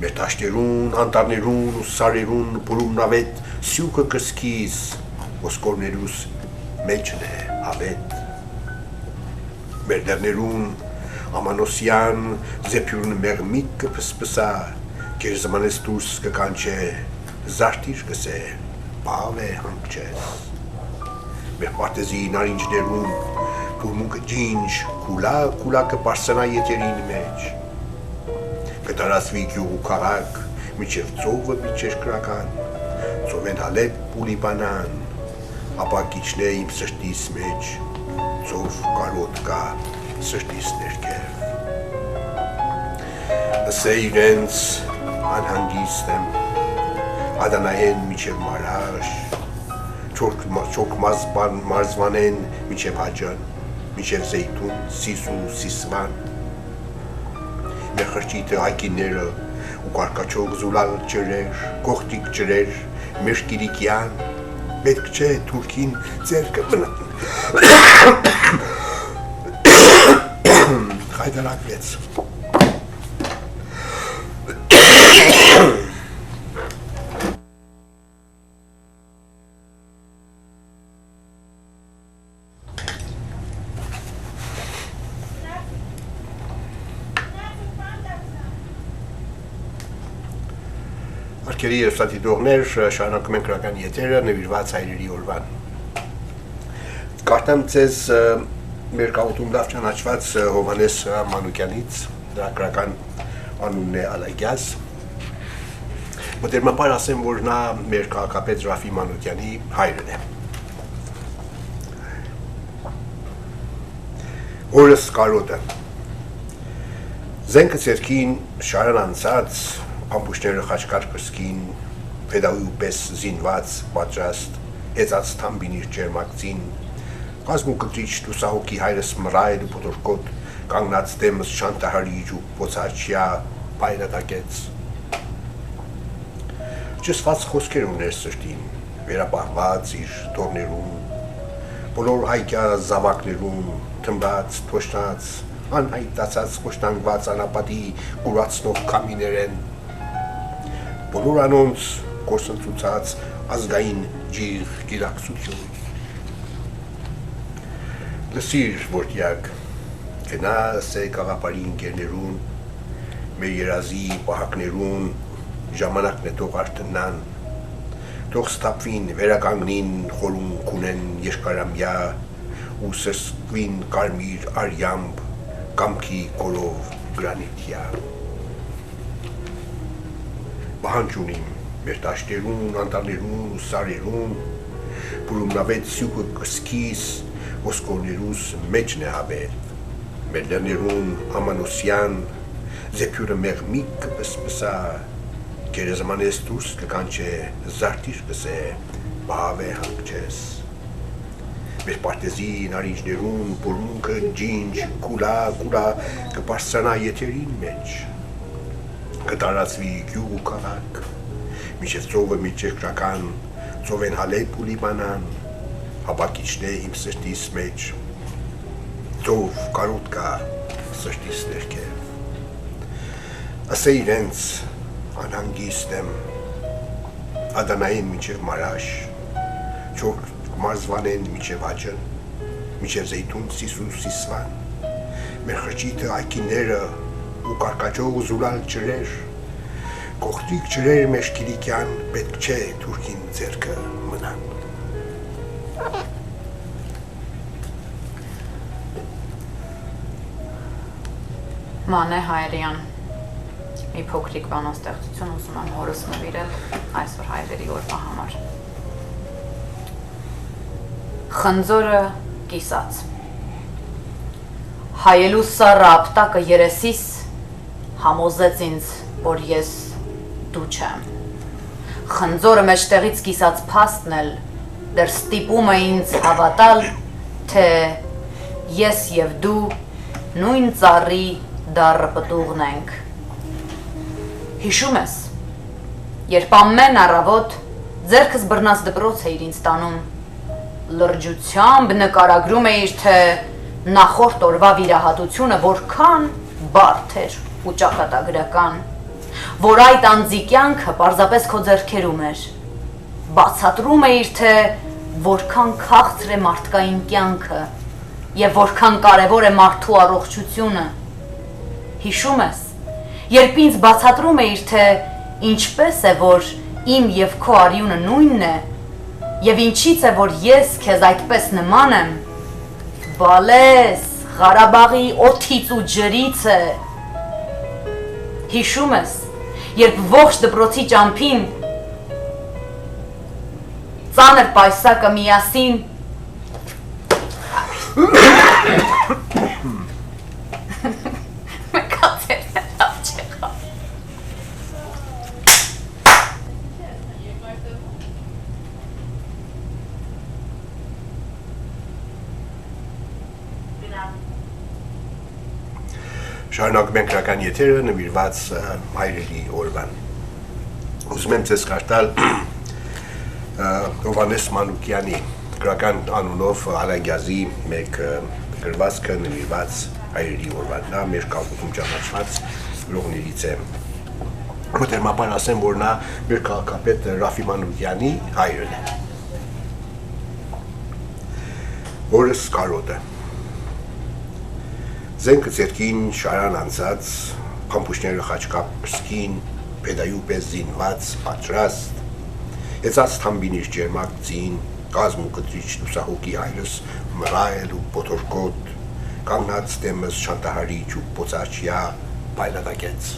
մեր տաշտերուն, անտարներուն ու սարերուն բուրումնավետ սյուքը կսկիս, ոսկորներուս մեջն է հավետ։ Մեր դերներուն Ամանոսյան զեպյուրն մեղմիկ կպսպսա, կերզմանես դուրս կկանչե, զարտիր կսե, բավ է հանգչես։ Մեր պարտեզի նարինջներում բուրմունք ջինջ, կուլա կպարսանա եթերին մեջ։ Կտարասվի գյուղ ու քաղաք, միջև ծովը միջեր կրական, ծովեն հալեպ ու լիբանան, ապա կիչնե իմ սրտիս մեջ, ծով կարոտ կա սրտիս ներքև։ Ըսե իրենց անհանգիստ եմ, ադանայեն միջև մարաշ, չոք մարզվանեն միջև հաջան, միջև զեյթուն, սիս ու սիսվան։ Մեր խրճիթը հայկիները ու կարկաչող զուլալ ջրեր, կողտիկ ջրեր, մեր կիրիկյան, պետք չէ թուրքին ձերքը մնան։ Հայդարակվեց։ Արկերի երստատիտողներ շարունակում են գրական եթերը նվիրված հայրերի օրվան։ Կարդամ ձեզ մեր կաղուտում լավ ճանաչված Հովհաննես Մանուկյանից, դրա գրական անունն է Ալագյազ։ Մտերմապար ասեմ, որ նա մեր քաղաքապետ Ռաֆի Մանուկյանի հայրն է։ Օրս կարոտը։ Զենքը ձերքին շարան անցած, ամբուշները խաչկար կրսկին, փեդալի ու պես զինված, պատրաստ, հեծած թամբին իր ջերմակցին, կազմու կտրիչ լուսահոգի հայրս մռայլ ու փոթորկոտ, կանգնած դեմս շանտահարիչ ու պոցաչյա պայրատակեց։ Ճսված խոսքեր ուներ սրտին, վերապահված իր թորներում, բոլոր հայկյա զավակներում, թմբած, թոշնած, անհայտացած խոշտանգված անապատի կուրացնող կամիներեն, բոլոր անոնց կորսնցուցած ազգային ջիղ գիտակցություն։ Լսիր որդյակ, գնա ըսե գաղափարի ինկերներուն, մեր երազի պահակներուն, ժամանակն է թող արթնան, թող ստապվին, վերականգնին, խորում կունեն երկարամյա ու սրսկվին կարմիր արյամբ կամքի կոլով գրանիթյա։ Պահանջ ունիմ մեր տաշտերուն, անտարներուն ու սարերուն, բուրումնավետ սյուքը կսկիս, ոսկորներուս մեջն է հավետ, մեր լերներուն Ամանոսյան, զեպյուրը մեղմիկ կպսպսա, կերզմանես դուրս կկանչե, զարտիր կսե, բավ է հանգչես։ Մեր պարտեզի նարինջներուն բուրմունքը ջինջ, կուլա կպարսանա եթերին մեջ, կտարածվի գյուղ ու քաղաք, միջև ծովը միջև կրական, ծովեն հալեպ ու լիբանան, հապակիչն է իմ սրտիս մեջ, ծով կարոտ կա սրտիս ներքև։ Ասե իրենց անհանգիստ եմ, ադանային միջև մարաշ, չոք մարզվանեն միջև հաջն, միջև զեյթուն սիս ու սիսվան, մեր խրճիթը այկիները ու կարկաչող զուլալ ջրեր, կողտիկ ջրեր մեր կիրիկյան, պետք չէ թուրքին ձերքը մնան։
Մանե Հայրյան, Մի փոքրիկ բանաստեղծություն ուզում եմ հորս նվիրել այսօր հայրերի օրվա համար։ Խնձորը կիսած։ Հայելու սառը ապտակը երեսիս համոզեց ինձ, որ ես դու չեմ։ Խնձորը մեջտեղից կիսած փաստն էլ դեռ ստիպում է ինձ հավատալ, թե ես եւ դու նույն ծառի դառը պտուղն ենք։ Հիշում ես, երբ ամեն առավոտ ձեռքս բռնած դպրոց էիր ինձ տանում, լրջությամբ նկարագրում էիր, թե նախորդ օրվա վիրահատությունը որքան բարդ էր ու ճակատագրական, որ այդ անձի կյանքը պարզապես քո ձեռքերում էր, բացատրում էիր, թե որքան քաղցր է մարդկային կյանքը և որքան կարևոր է մարդու առողջությունը։ Հիշում ես, երբ ինձ բացատրում էիր, թե ինչպես է, որ իմ և քո արյունը նույնն է, և ինչից է, որ ես քեզ այդպես նման եմ, բալես, Ղարաբաղի օդից ու ջրից է։ Հիշում ես, երբ ողջ դպրոցի ճամփին ծանր պայսակը միասին
Շարունակում ենք գրական եթերը նվիրված հայրերի օրվան։ Ուզում եմ ձեզ կարդալ Հովհաննես Մանուկյանի գրական անունով Ալագյազի մեկ գրվածքը նվիրված հայրերի օրվան։ Նա մեր քաղաքում ճանաչված գրողներից է։ Մտերմաբար ասեմ, որ նա մեր քաղաքապետ Ռաֆի Մանուկյանի հայրն է։ Հորս կարոտը։ Զենքը ձերքին շարան անցած, փամփուշտները խաչկապ կրծքին, փեդայու պես զինված, պատրաստ, հեծած թամբին իր ջերմակ ձին, կազմ ու կտրիչ լուսահոգի հայրս մռայլ ու պոթորկոտ, կանգնած դեմս շանտահարիչ ու պոծաչյա բայլատակեց։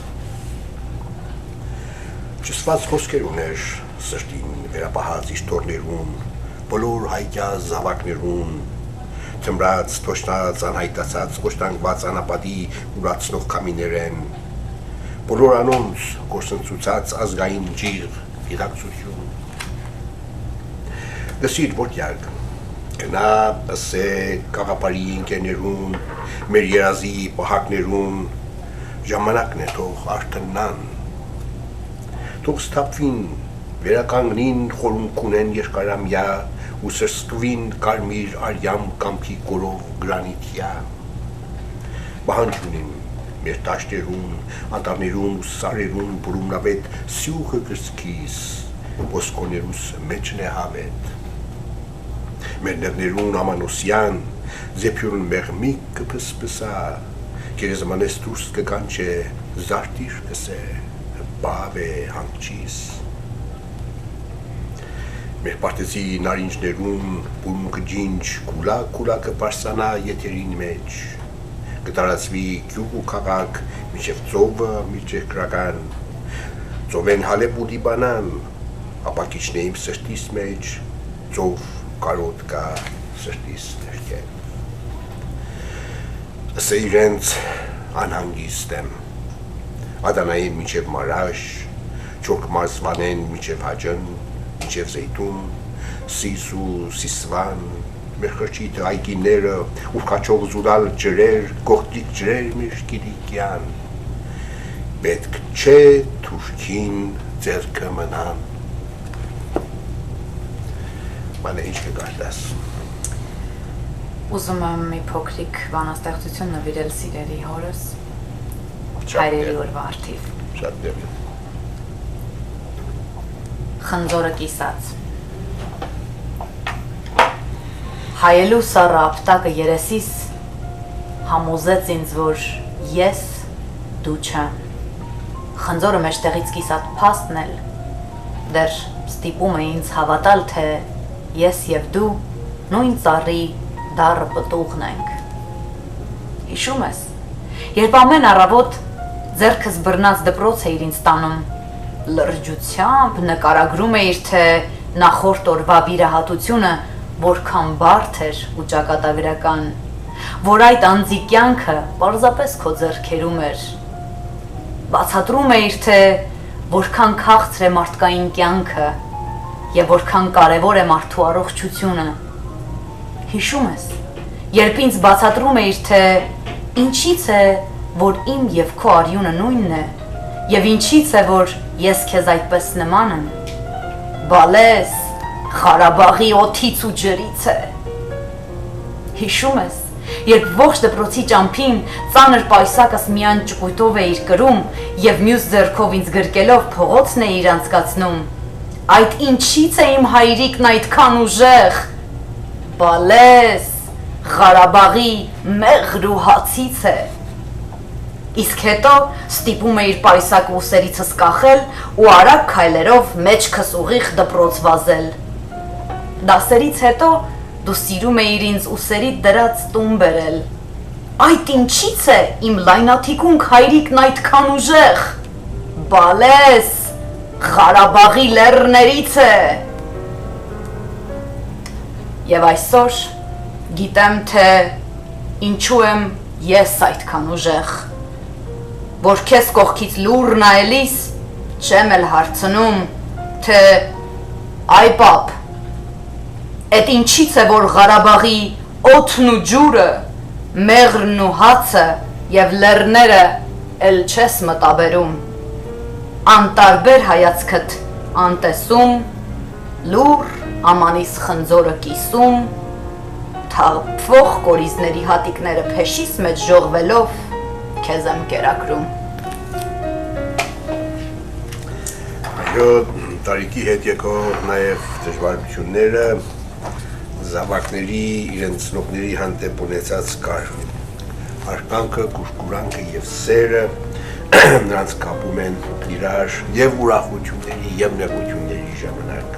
Ճսված խոսքեր ուներ սրտին վերապահած իր տորներուն, բոլոր հայկյա զավակներուն, թմրած, թոշնած, անհայտացած, ոչտանգված անապատի ուրացնող կամիներ են, բոլոր անոնց գործընծուցած ազգային ջիղ, գիտակցություն։ Դսիր ոտյակ, գնա, ըսե, կաղապարի ընկերներուն, մեր երազի պահակներուն, ժամանակն է թող արթննան, թող ստապվին, վերականգնին խորունք ունեն երկարամյա, ու սրսկվին կարմիր արյամ կամքի կորով գրանիթյա։ Բահանջունին մեր տաշտերուն, անտառներուն ու սարերուն բուրումնավետ սյուխը կրծքիս, ոսկոներուս մեջն է հավետ։ Մեր նեղներուն ամանոսյան, ձեփյուրն մեղմիկ կպսպսա, կերեզմանես դուրս կկանչե, զարտիր կսե, բավ է հանգչիս։ Մեր պարտեզի նարինջներուն բուրմունքը ջինջ կուլա կպարսանա եթերին մեջ, կտարածվի գյուղ ու քաղաք, մինչև ծովը միջերկրական, ծովեն հալեբ ու լիբանան, ապակիչնեիմ սրտիս մեջ, ծով կարոտ կա սրտիս ներքեն։ Ասե իրենց անհանգիստ եմ, ադանային մինչև մարաշ, չորք մարզվանեն մինչև հաջն, մինչև զեյտուն, սիս ու սիսվան, մեր խրճիթը այգիները, ուրկաչող զուրալ ջրեր, գողտիկ ջրեր մեր կիրիկյան, պետք չէ թուրքին ձերքը մնան։ Մանե ինչ կգարտաս։
Ուզում եմ մի փոքրիկ բանաստեղծություն նվիրել սիրելի հորս, հայրերի օրվա արդիվ։
Շատ դեպի։
Խնձորը կիսած։ Հայելու սառը ապտակը երեսիս համոզեց ինձ, որ ես դու չեմ։ Խնձորը մեջտեղից կիսած փաստն էլ դեռ ստիպում է ինձ հավատալ, թե ես եւ դու նույն ծառի դառը պտուղն ենք։ Հիշում ես, երբ ամեն առավոտ ձեռքս բռնած դպրոց էր ինձ տանում, լրջությամբ նկարագրում էր, թե նախորդ օրվա վիրահատությունը որքան բարդ էր ու ճակատագրական, որ այդ անձի կյանքը պարզապես քո ձեռքերում էր, բացատրում էր, թե որքան քաղցր է մարդկային կյանքը և որքան կարևոր է մարդու առողջությունը։ Հիշում ես, երբ ինձ բացատրում էիր, թե ինչից է, որ իմ և քո արյունը նույնն է, և ինչից է, որ ես քեզ այդպես նման եմ, բալես, Ղարաբաղի օդից ու ջրից է։ Հիշում ես, երբ ողջ դպրոցի ճամփին ծանր պայուսակս միայն ճկույտով էիր կրում և մյուս ձեռքով ինձ գրկելով փողոցն էիր անցկացնում, այդ ինչից է իմ հայրիկն այդքան ուժեղ, բալես, Ղարաբաղի մեղր ու հացից է։ Իսկ հետո ստիպում էիր պայուսակը ուսերիցս կախել ու արագ քայլերով մեջքս ուղիղ դպրոց վազել։ Դասերից հետո դու սիրում էիր ինձ ուսերիդ դրած տուն բերել։ Այդ ինչից է իմ լայնաթիկունք հայրիկն այդքան ուժեղ, բալես, Ղարաբաղի լեռներից է։ Եվ այսօր գիտեմ, թե ինչու եմ ես այդքան ուժեղ, որ քեզ կողքից լուր նայելիս չեմ էլ հարցնում, թե այ պապ, էդ ինչից է, որ Ղարաբաղի օդն ու ջուրը, մեղրն ու հացը և լեռները էլ չես մտաբերում, անտարբեր հայացքդ անտեսում, լուր ամանիս խնձորը կիսում, թափվող կորիզների հատիկները փեշիս մեջ ժողվելով քեզ եմ կերակրում։
Այո, տարիքի հետ եկող նաև դժվարությունները, զավակների իրենց ծնողների հանդեպ ունեցած արկանքը, կուշկուրանքը և սերը նրանց կապում են իրար և ուրախությունների և նեղությունների ժամանակ։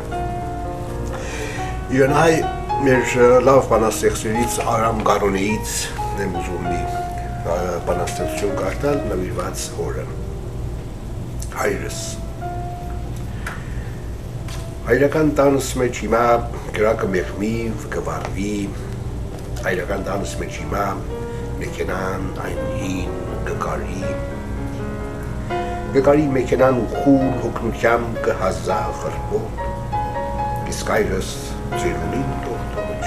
Իրանահայ մեր լավ բանաստեղծներից Արամ Գարոնեից եմ ուզում մի բանաստեղծություն կարդալ նվիրված հորը։ Հայրս Հայրական տանս մեջ հիմա կրակը մեղմի, կվարվի, հայրական տանս մեջ հիմա մեքենան այն հին կկարի մեքենան ու խուլ հոգնությամբ կհազա խրպոտ, իսկ հայրս ձերունին տողտոջ,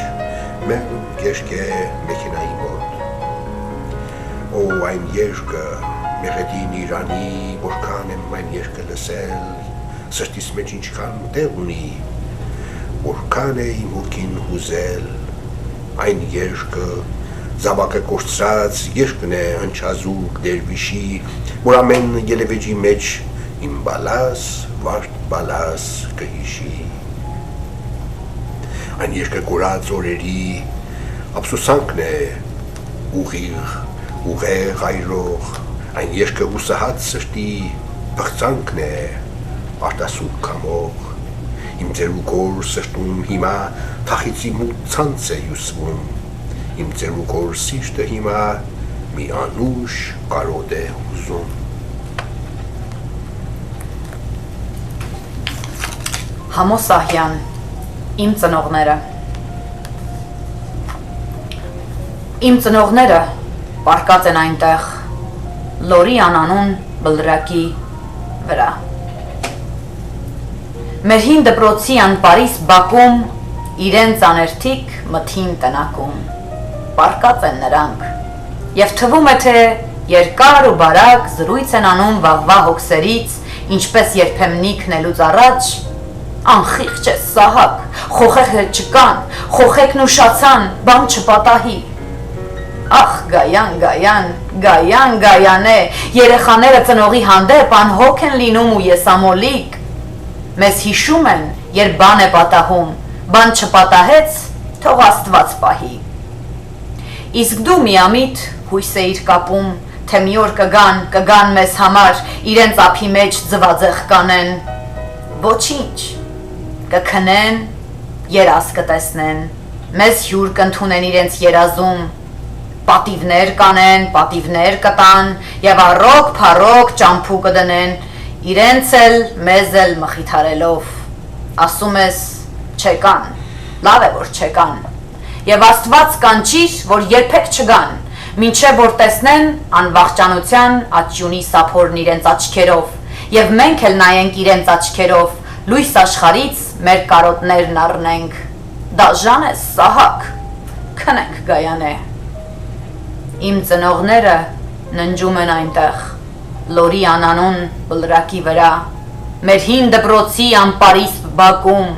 մեղ գեշկ է մեքենայի մոտ, օ այն երկը, մեղետին իրանի, որքան եմ այն երկը լսել, սրտիս մեջ ինչքան տեղ ունի, որքան է իմ հոգին հուզել, այն երկը, զավակը կործրած երկն է հնչազուկ դերվիշի, որ ամեն ելևեջի մեջ իմ բալաս, վարդ բալաս կհիշի։ Այն երկը կորած օրերի ափսոսանքն է, ուղեղ այրող, այն երկը ուսահած սրտի պղծանքն է, արտասուկ կամող, իմ ձերուկոր սրտում հիմա թախիցի մութ ցանց է հյուսվում, իմ ձերուկոր սիրտը հիմա մի անուշ կարոտ է հուզում։
Համո Սահյան, իմ ծնողները։ Իմ ծնողները պարկած են այնտեղ, լորի անանուն բլրակի վրա։ Մեր հին դպրոցի անպարիս բակում իրենց աներթիկ մթին տնակում, պարկած են նրանք, և թվում է, թե երկար ու բարակ զրույց են անում վաղվա հոգսերից, ինչպես երբեմն ինքնելուց առաջ, անխիղճ է Սահակ, խոխեքը չկան, խոխեկն ուշացան, բան չպատահի։ Ախ, գայան է, երեխաները ծնողի հանդեպ անհոգ են լինում ու եսամոլիկ, մեզ հիշում են, երբ բան է պատահում, բան չպատահեց, թող Աստված պահի։ Իսկ դու միամիտ հույս էիր կապում, թե մի օր կգան մեզ համար, իրենց ափի մեջ ձվածեղ կանեն, ոչինչ, կքնեն, երազ կտեսնեն, մեզ հյուր կընդունեն իրենց երազում, պատիվներ կանեն, պատիվներ կտան եւ առոք փառոք ճամփու կդնեն, իրենց էլ մեզ էլ մխիթարելով։ Ասում ես չեկան, լավ է որ չեկան։ Եվ Աստված կանչիր, որ երբեք չգան, մինչև որ տեսնեն անվախճանության աճյունի սափորն իրենց աչքերով, եւ մենք էլ նայենք իրենց աչքերով, լույս աշխարից մեր կարոտներն առնենք։ Դաժան է Սահակ, քնենք Գայանե։ Իմ ծնողները ննջում են այնտեղ, լորի անանուն բլրակի վրա, մեր հին դպրոցի անպարիս բակում,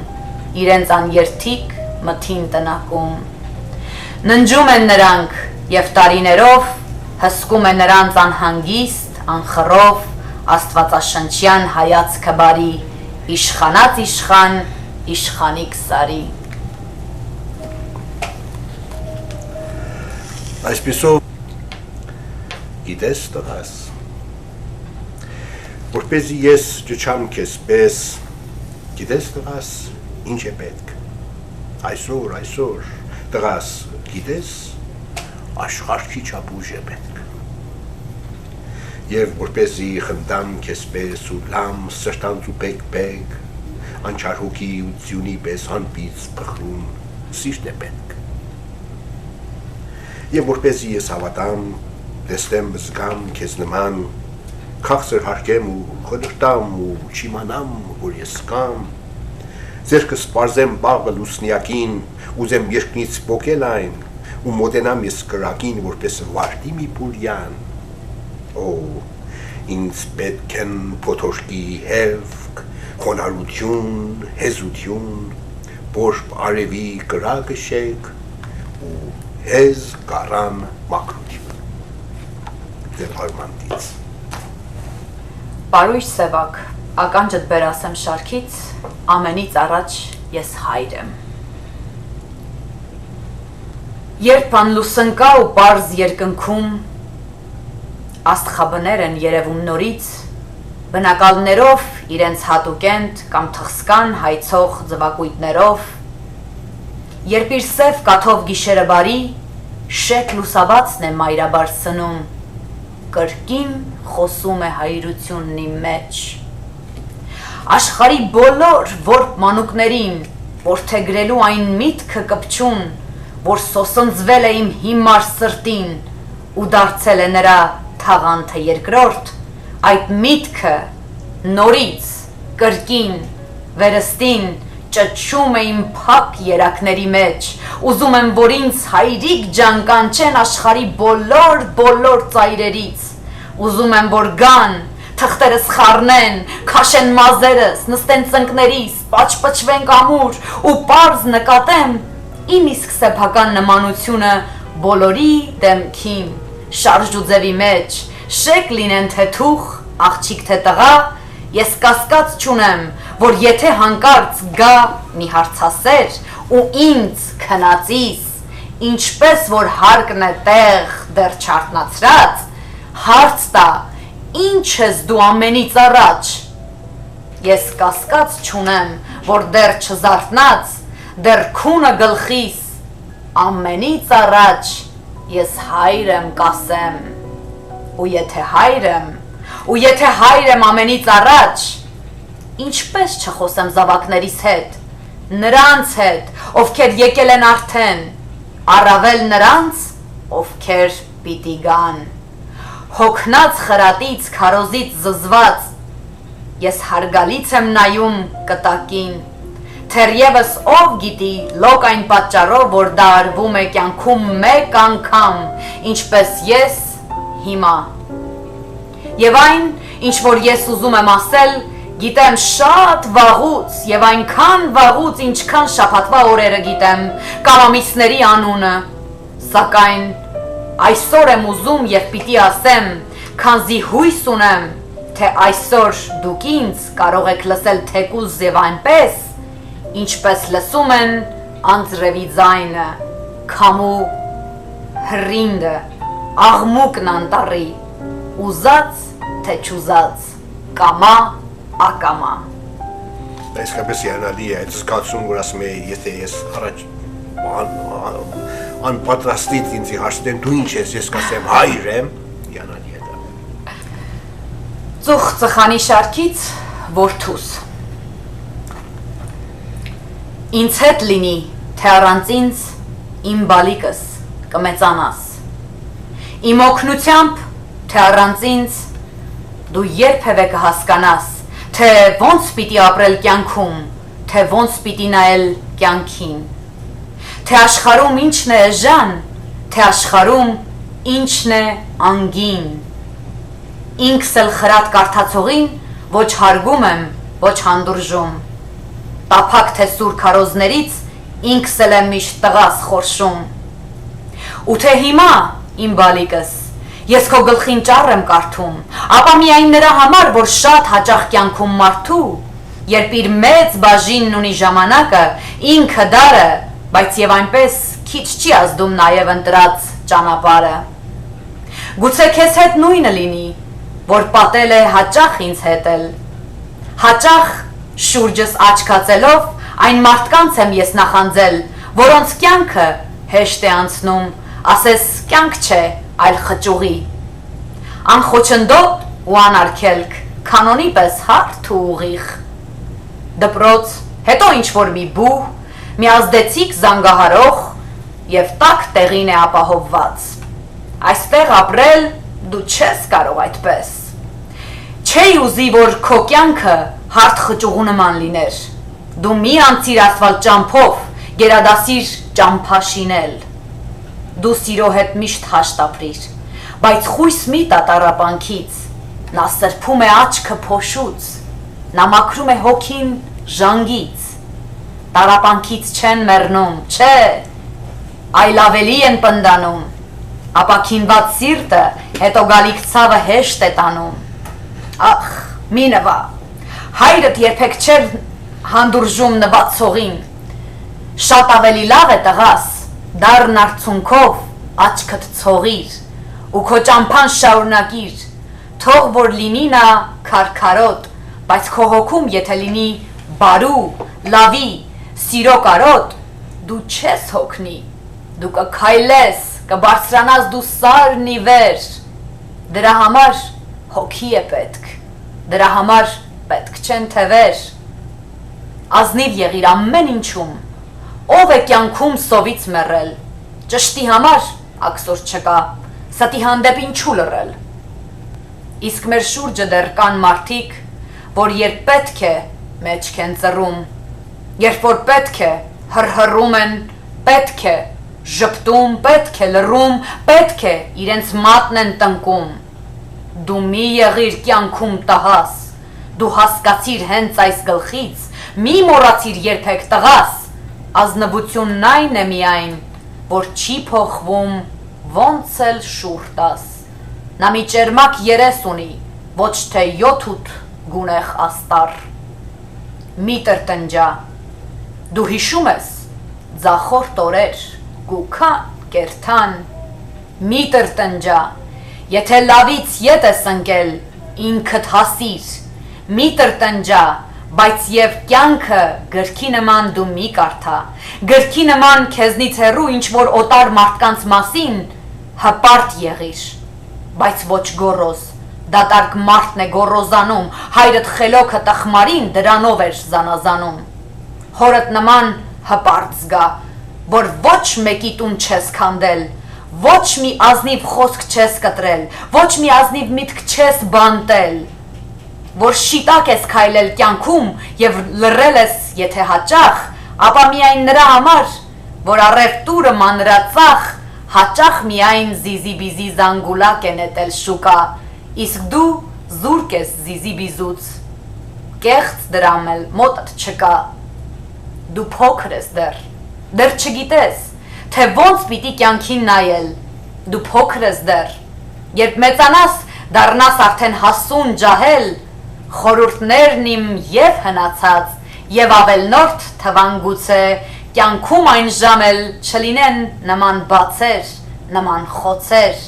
իրենց աներթիկ մթին տնակում։ Ննջում են նրանք եւ տարիներով հսկում է նրանց անհանգիստ, անխռով, աստվածաշնչյան հայացքը բարի, իշխանած իշխան, իշխանիկ սարի։
Այսպիսով գիտես տղաս, որպեսզի ես ճչամ քեզ պես, գիտես տղաս, ինչ է պետք։ Այսօր տղաս, գիտես, աշխարհի չափ ուժ է պետք։ Եվ որպեսզի խնդամ քեզ պես ու լամ սրտանց ու բեկ, անչար հոգի ու ձյունի պես անպից բխրում, սիրտ է պետք։ Եվ որպեսզի ես հավատամ, տեսնեմ զգամ քեզ նման, քաղցր հարգեմ ու խորհրդամ ու չիմանամ, որ ես կամ, ձերքս պարզեմ բաղը լուսնյակին, ուզեմ երկնից պոկել այն, ու մոտենամ ես կրակին, որպես վարդի մի բուրյան։ Օ, ինձ պետք են փոթորկի հևք, խոնարհություն, հեզություն, բորբ արևի կրակը շեք, ու հեզ կարան մակրություն։ Ձեր հարմանտից։
Պարույր Սևակ, ականջդ բեր ասեմ շարքից, ամենից առաջ ես հայր եմ։ Երբ անլուսնկա ու պարզ երկնքում աստղաբներ են երևում նորից, բնակալներով իրենց հատուկենտ կամ թխսկան հայցող ձվակույտներով, երբ իր սև կաթով գիշերը բարի, շեկ լուսաբացն է մայրաբար սնում, կրկին խոսում է հայրությունն իմ մեջ։ Աշխարի բոլոր որբ մանուկներին, որդեգրելու այն միտքը կպչուն, որ սոսնձվել է իմ հիմար սրտին ու դարձել է նրա թաղանթը երկրորդ, այդ միտքը նորից, կրկին, վերստին, ճչում է իմ փակ երակների մեջ, ուզում եմ, որ ինձ հայրիկ ջան կանչեն աշխարի բոլոր ծայրերից, ուզում եմ, որ գան, թղթերս խառնեն, քաշեն մազերս, նստեն ծնկներիս, պաչպչվենք ամուր ու պարզ նկատեմ իմ իսկ սեփական նմանությունը բոլորի դեմքին, շարժ ու ձևի մեջ, շեք լինեն թե թուխ, աղջիկ թե տղա, ես կասկած չունեմ, որ եթե հանկարծ գա մի հարցասեր ու ինձ քնածիս, ինչպես որ հարկն է տեղ դեռ չարտնացրած, հարց տա, ինչ ես դու ամենից առաջ, ես կասկած չունեմ, որ դեռ չզարթնած, դեռ քունը գլխիս, ամենից առաջ ես հայր եմ կասեմ, ու եթե հայր եմ ամենից առաջ, ինչպես չխոսեմ զավակներիս հետ, նրանց հետ, ովքեր եկել են արդեն, առավել նրանց, ովքեր պիտի գան, հոգնած խրատից, քարոզից զզված, ես հարգալից եմ նայում կտակին, թերևս ով գիտի լոկ այն պատճառով, որ դա արվում է կյանքում մեկ անգամ, ինչպես ես հիմա։ Եվ այն, ինչ որ ես ուզում եմ ասել, գիտեմ շատ վաղուց եւ այնքան վաղուց, ինչքան շաբաթվա օրերը գիտեմ, կամ ամիսների անունը, սակայն այսօր եմ ուզում եւ պիտի ասեմ, քանզի հույս ունեմ, թե այսօր դուք ինձ կարող եք լսել թեկուզ եւ այնպես, ինչպես լսում են անձրևի ձայնը, քամու հրինդը, աղմուկն անտառի, ուզած թե չուզած, կամա ակամա։
Այսքանպես յանալի է այդ զգացում, որ ասում է, եթե ես առաջ անպատրաստից ինձի հարցնեն դու ինչ ես, ես կասեմ հայր եմ, յանալի է դա։
Ծուխ ծխանի շարքից որդուս։ Ինձ հետ լինի, թե առանց ինձ իմ բալիկս կմեծանաս։ Իմ օգնությամբ, թե առանց ինձ դու երբևէ կհասկանաս, թե ոնց պիտի ապրել կյանքում, թե ոնց պիտի նայել կյանքին, թե աշխարհում ինչն է էժան, թե աշխարհում ինչն է անգին։ Ինքս էլ խրատ կարդացողին ոչ հարգում եմ, ոչ հանդուրժում։ Տափակ թե սուր քարոզներից ինքս էլ եմ միշտ տղաս խորշում։ Ու թե հիմա, իմ բալիկս, ես քո գլխին ճառ եմ կարդում, ապա միայն նրա համար, որ շատ հաճախ կյանքում մարդու, երբ իր մեծ բաժինն ունի ժամանակը, ինքը դարը, բայց եւ այնպես քիչ չի ազդում նաեւ ընտրած ճանապարհը։ Գուցե քեզ հետ նույնը լինի, որ պատել է հաճախ ինձ հետ էլ։ Հաճախ շուրջս աչքացելով այն մարդկանց եմ ես նախանձել, որոնց կյանքը հեշտ է անցնում, ասես կյանք չէ, այլ խճուղի։ Անխոչնդոտ ու անարգելք, կանոնի պես հարթ ու ուղիղ։ Դպրոց, հետո ինչ-որ մի բուհ, մի ազդեցիկ զանգահարող և տաք տեղին է ապահովված։ Այստեղ ապրել դու չես կարող այդպես։ Չէի ուզի, որ քո կյանքը հարթ խճուղու նման լիներ։ Դու մի անցիր ասֆալտ ճամփով, գերադասիր ճամփա շինել։ Դու սիրո հետ միշտ հաշտ ապրիր, բայց խույս մի տատառապանքից, նա սրբում է աչքը փոշուց, նա մաքրում է հոգին ժանգից, տարապանքից չեն մեռնում, չէ, այլ ավելի են պնդանում, ապա քինված սիրտը հետո գալիք ցավը հեշտ է տանում։ Ախ, մի նվա, հայրդ երբեք չէր հանդուրժում նվացողին, շատ ավելի լավ է տղաս, դառն արցունքով աչքդ ցողիր, ու քո ճամփան շարունակիր, թող որ լինի նա քարքարոտ, բայց քո հոգում եթե լինի բարու, լավի, սիրո կարոտ, դու չես հոգնի, դու կքայլես, կբարձրանաս դու սարն ի վեր, դրա համար հոգի է պետք, դրա համար պետք չեն թևեր, ազնիվ եղիր ամեն ինչում, ով է կյանքում սովից մեռել, ճշտի համար աքսոր չկա, ստի հանդեպ ինչու լռել։ Իսկ մեր շուրջը դեռ կան մարդիկ, որ երբ պետք է մեջք են ծռում, երբ որ պետք է հռհռում են, պետք է ժպտում, պետք է լռում, պետք է իրենց մատն են տնկում։ Դու մի եղիր կյանքում տհաս, դու հասկացիր հենց այս գլխից, մի մոռացիր երբեք տղաս, ազնվությունն այն է միայն, որ չի փոխվում, ոնց էլ շուռ տաս։ Նա մի ճերմակ երես ունի, ոչ թե 7-8 գունեղ աստար։ Մի տրտնջա, դու հիշում ես, ձախորդ օրեր, գուքան, կերթան, մի տրտնջա, եթե լավից ետ ես ընկել, ինքդ հասիր, մի տրտնջա, բայց և կյանքը գրքի նման դու մի կարդա, գրքի նման քեզնից հեռու ինչ-որ օտար մարդկանց մասին հպարտ եղիր, բայց ոչ գոռոզ, դատարկ մարդն է գոռոզանում, հայրդ խելոքը տխմարին դրանով էր զանազանում, հորդ նման հպարտ զգա, որ ոչ մեկի տուն չես քանդել, ոչ մի ազնիվ խոսք չես կտրել, ոչ մի ազնիվ միտք չես բանտել, որ շիտակ ես քայլել կյանքում և լռել ես, եթե հաճախ, ապա միայն նրա համար, որ առևտուրը մանրածախ, հաճախ միայն զիզի-բիզի զանգուլակ է նետել շուկա, իսկ դու զուրկ ես զիզի-բիզուց, կեղծ դրամ էլ մոտդ չկա, դու փոքր ես դեռ չգիտես, թե ոնց պիտի կյանքին նայել, դու փոքր ես դեռ, երբ մեծանաս դառնաս արդեն հասուն ջահել, խորհուրդներն իմ և հնացած, և ավելնորդ թվան գուցե, կյանքում այն ժամ էլ չլինեն նման բացեր, նման խոցեր,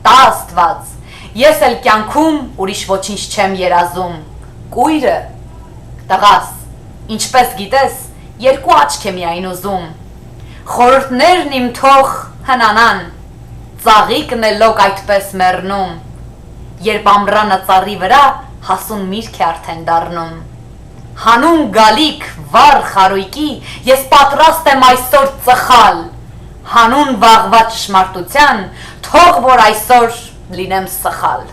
տա Աստված, ես էլ կյանքում ուրիշ ոչինչ չեմ երազում, կույրը, տղաս, ինչպես գիտես, երկու աչք է միայն ուզում, խորհուրդներն իմ թող հնանան, ծաղիկն է լոկ այդպես մեռնում, երբ ամռանը ծառի վրա հասուն միրգ է արդեն դառնում։ Հանուն գալիք վառ խարույկի ես պատրաստ եմ այսօր ծխալ, հանուն վաղվա ճշմարտության թող որ այսօր լինեմ սխալ։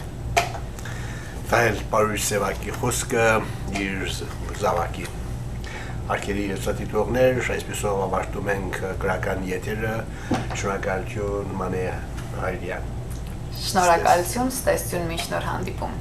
Դա էլ Պարուհի Սևակի խոսքը իր զավակի։ Արկերի սատիտողներ, այսպեսով ավարտում ենք գրական եթերը, շնորհակալություն Մանե Հայրյան։
Շնորհակալություն, ստեսություն, միշտ նոր հանդիպում։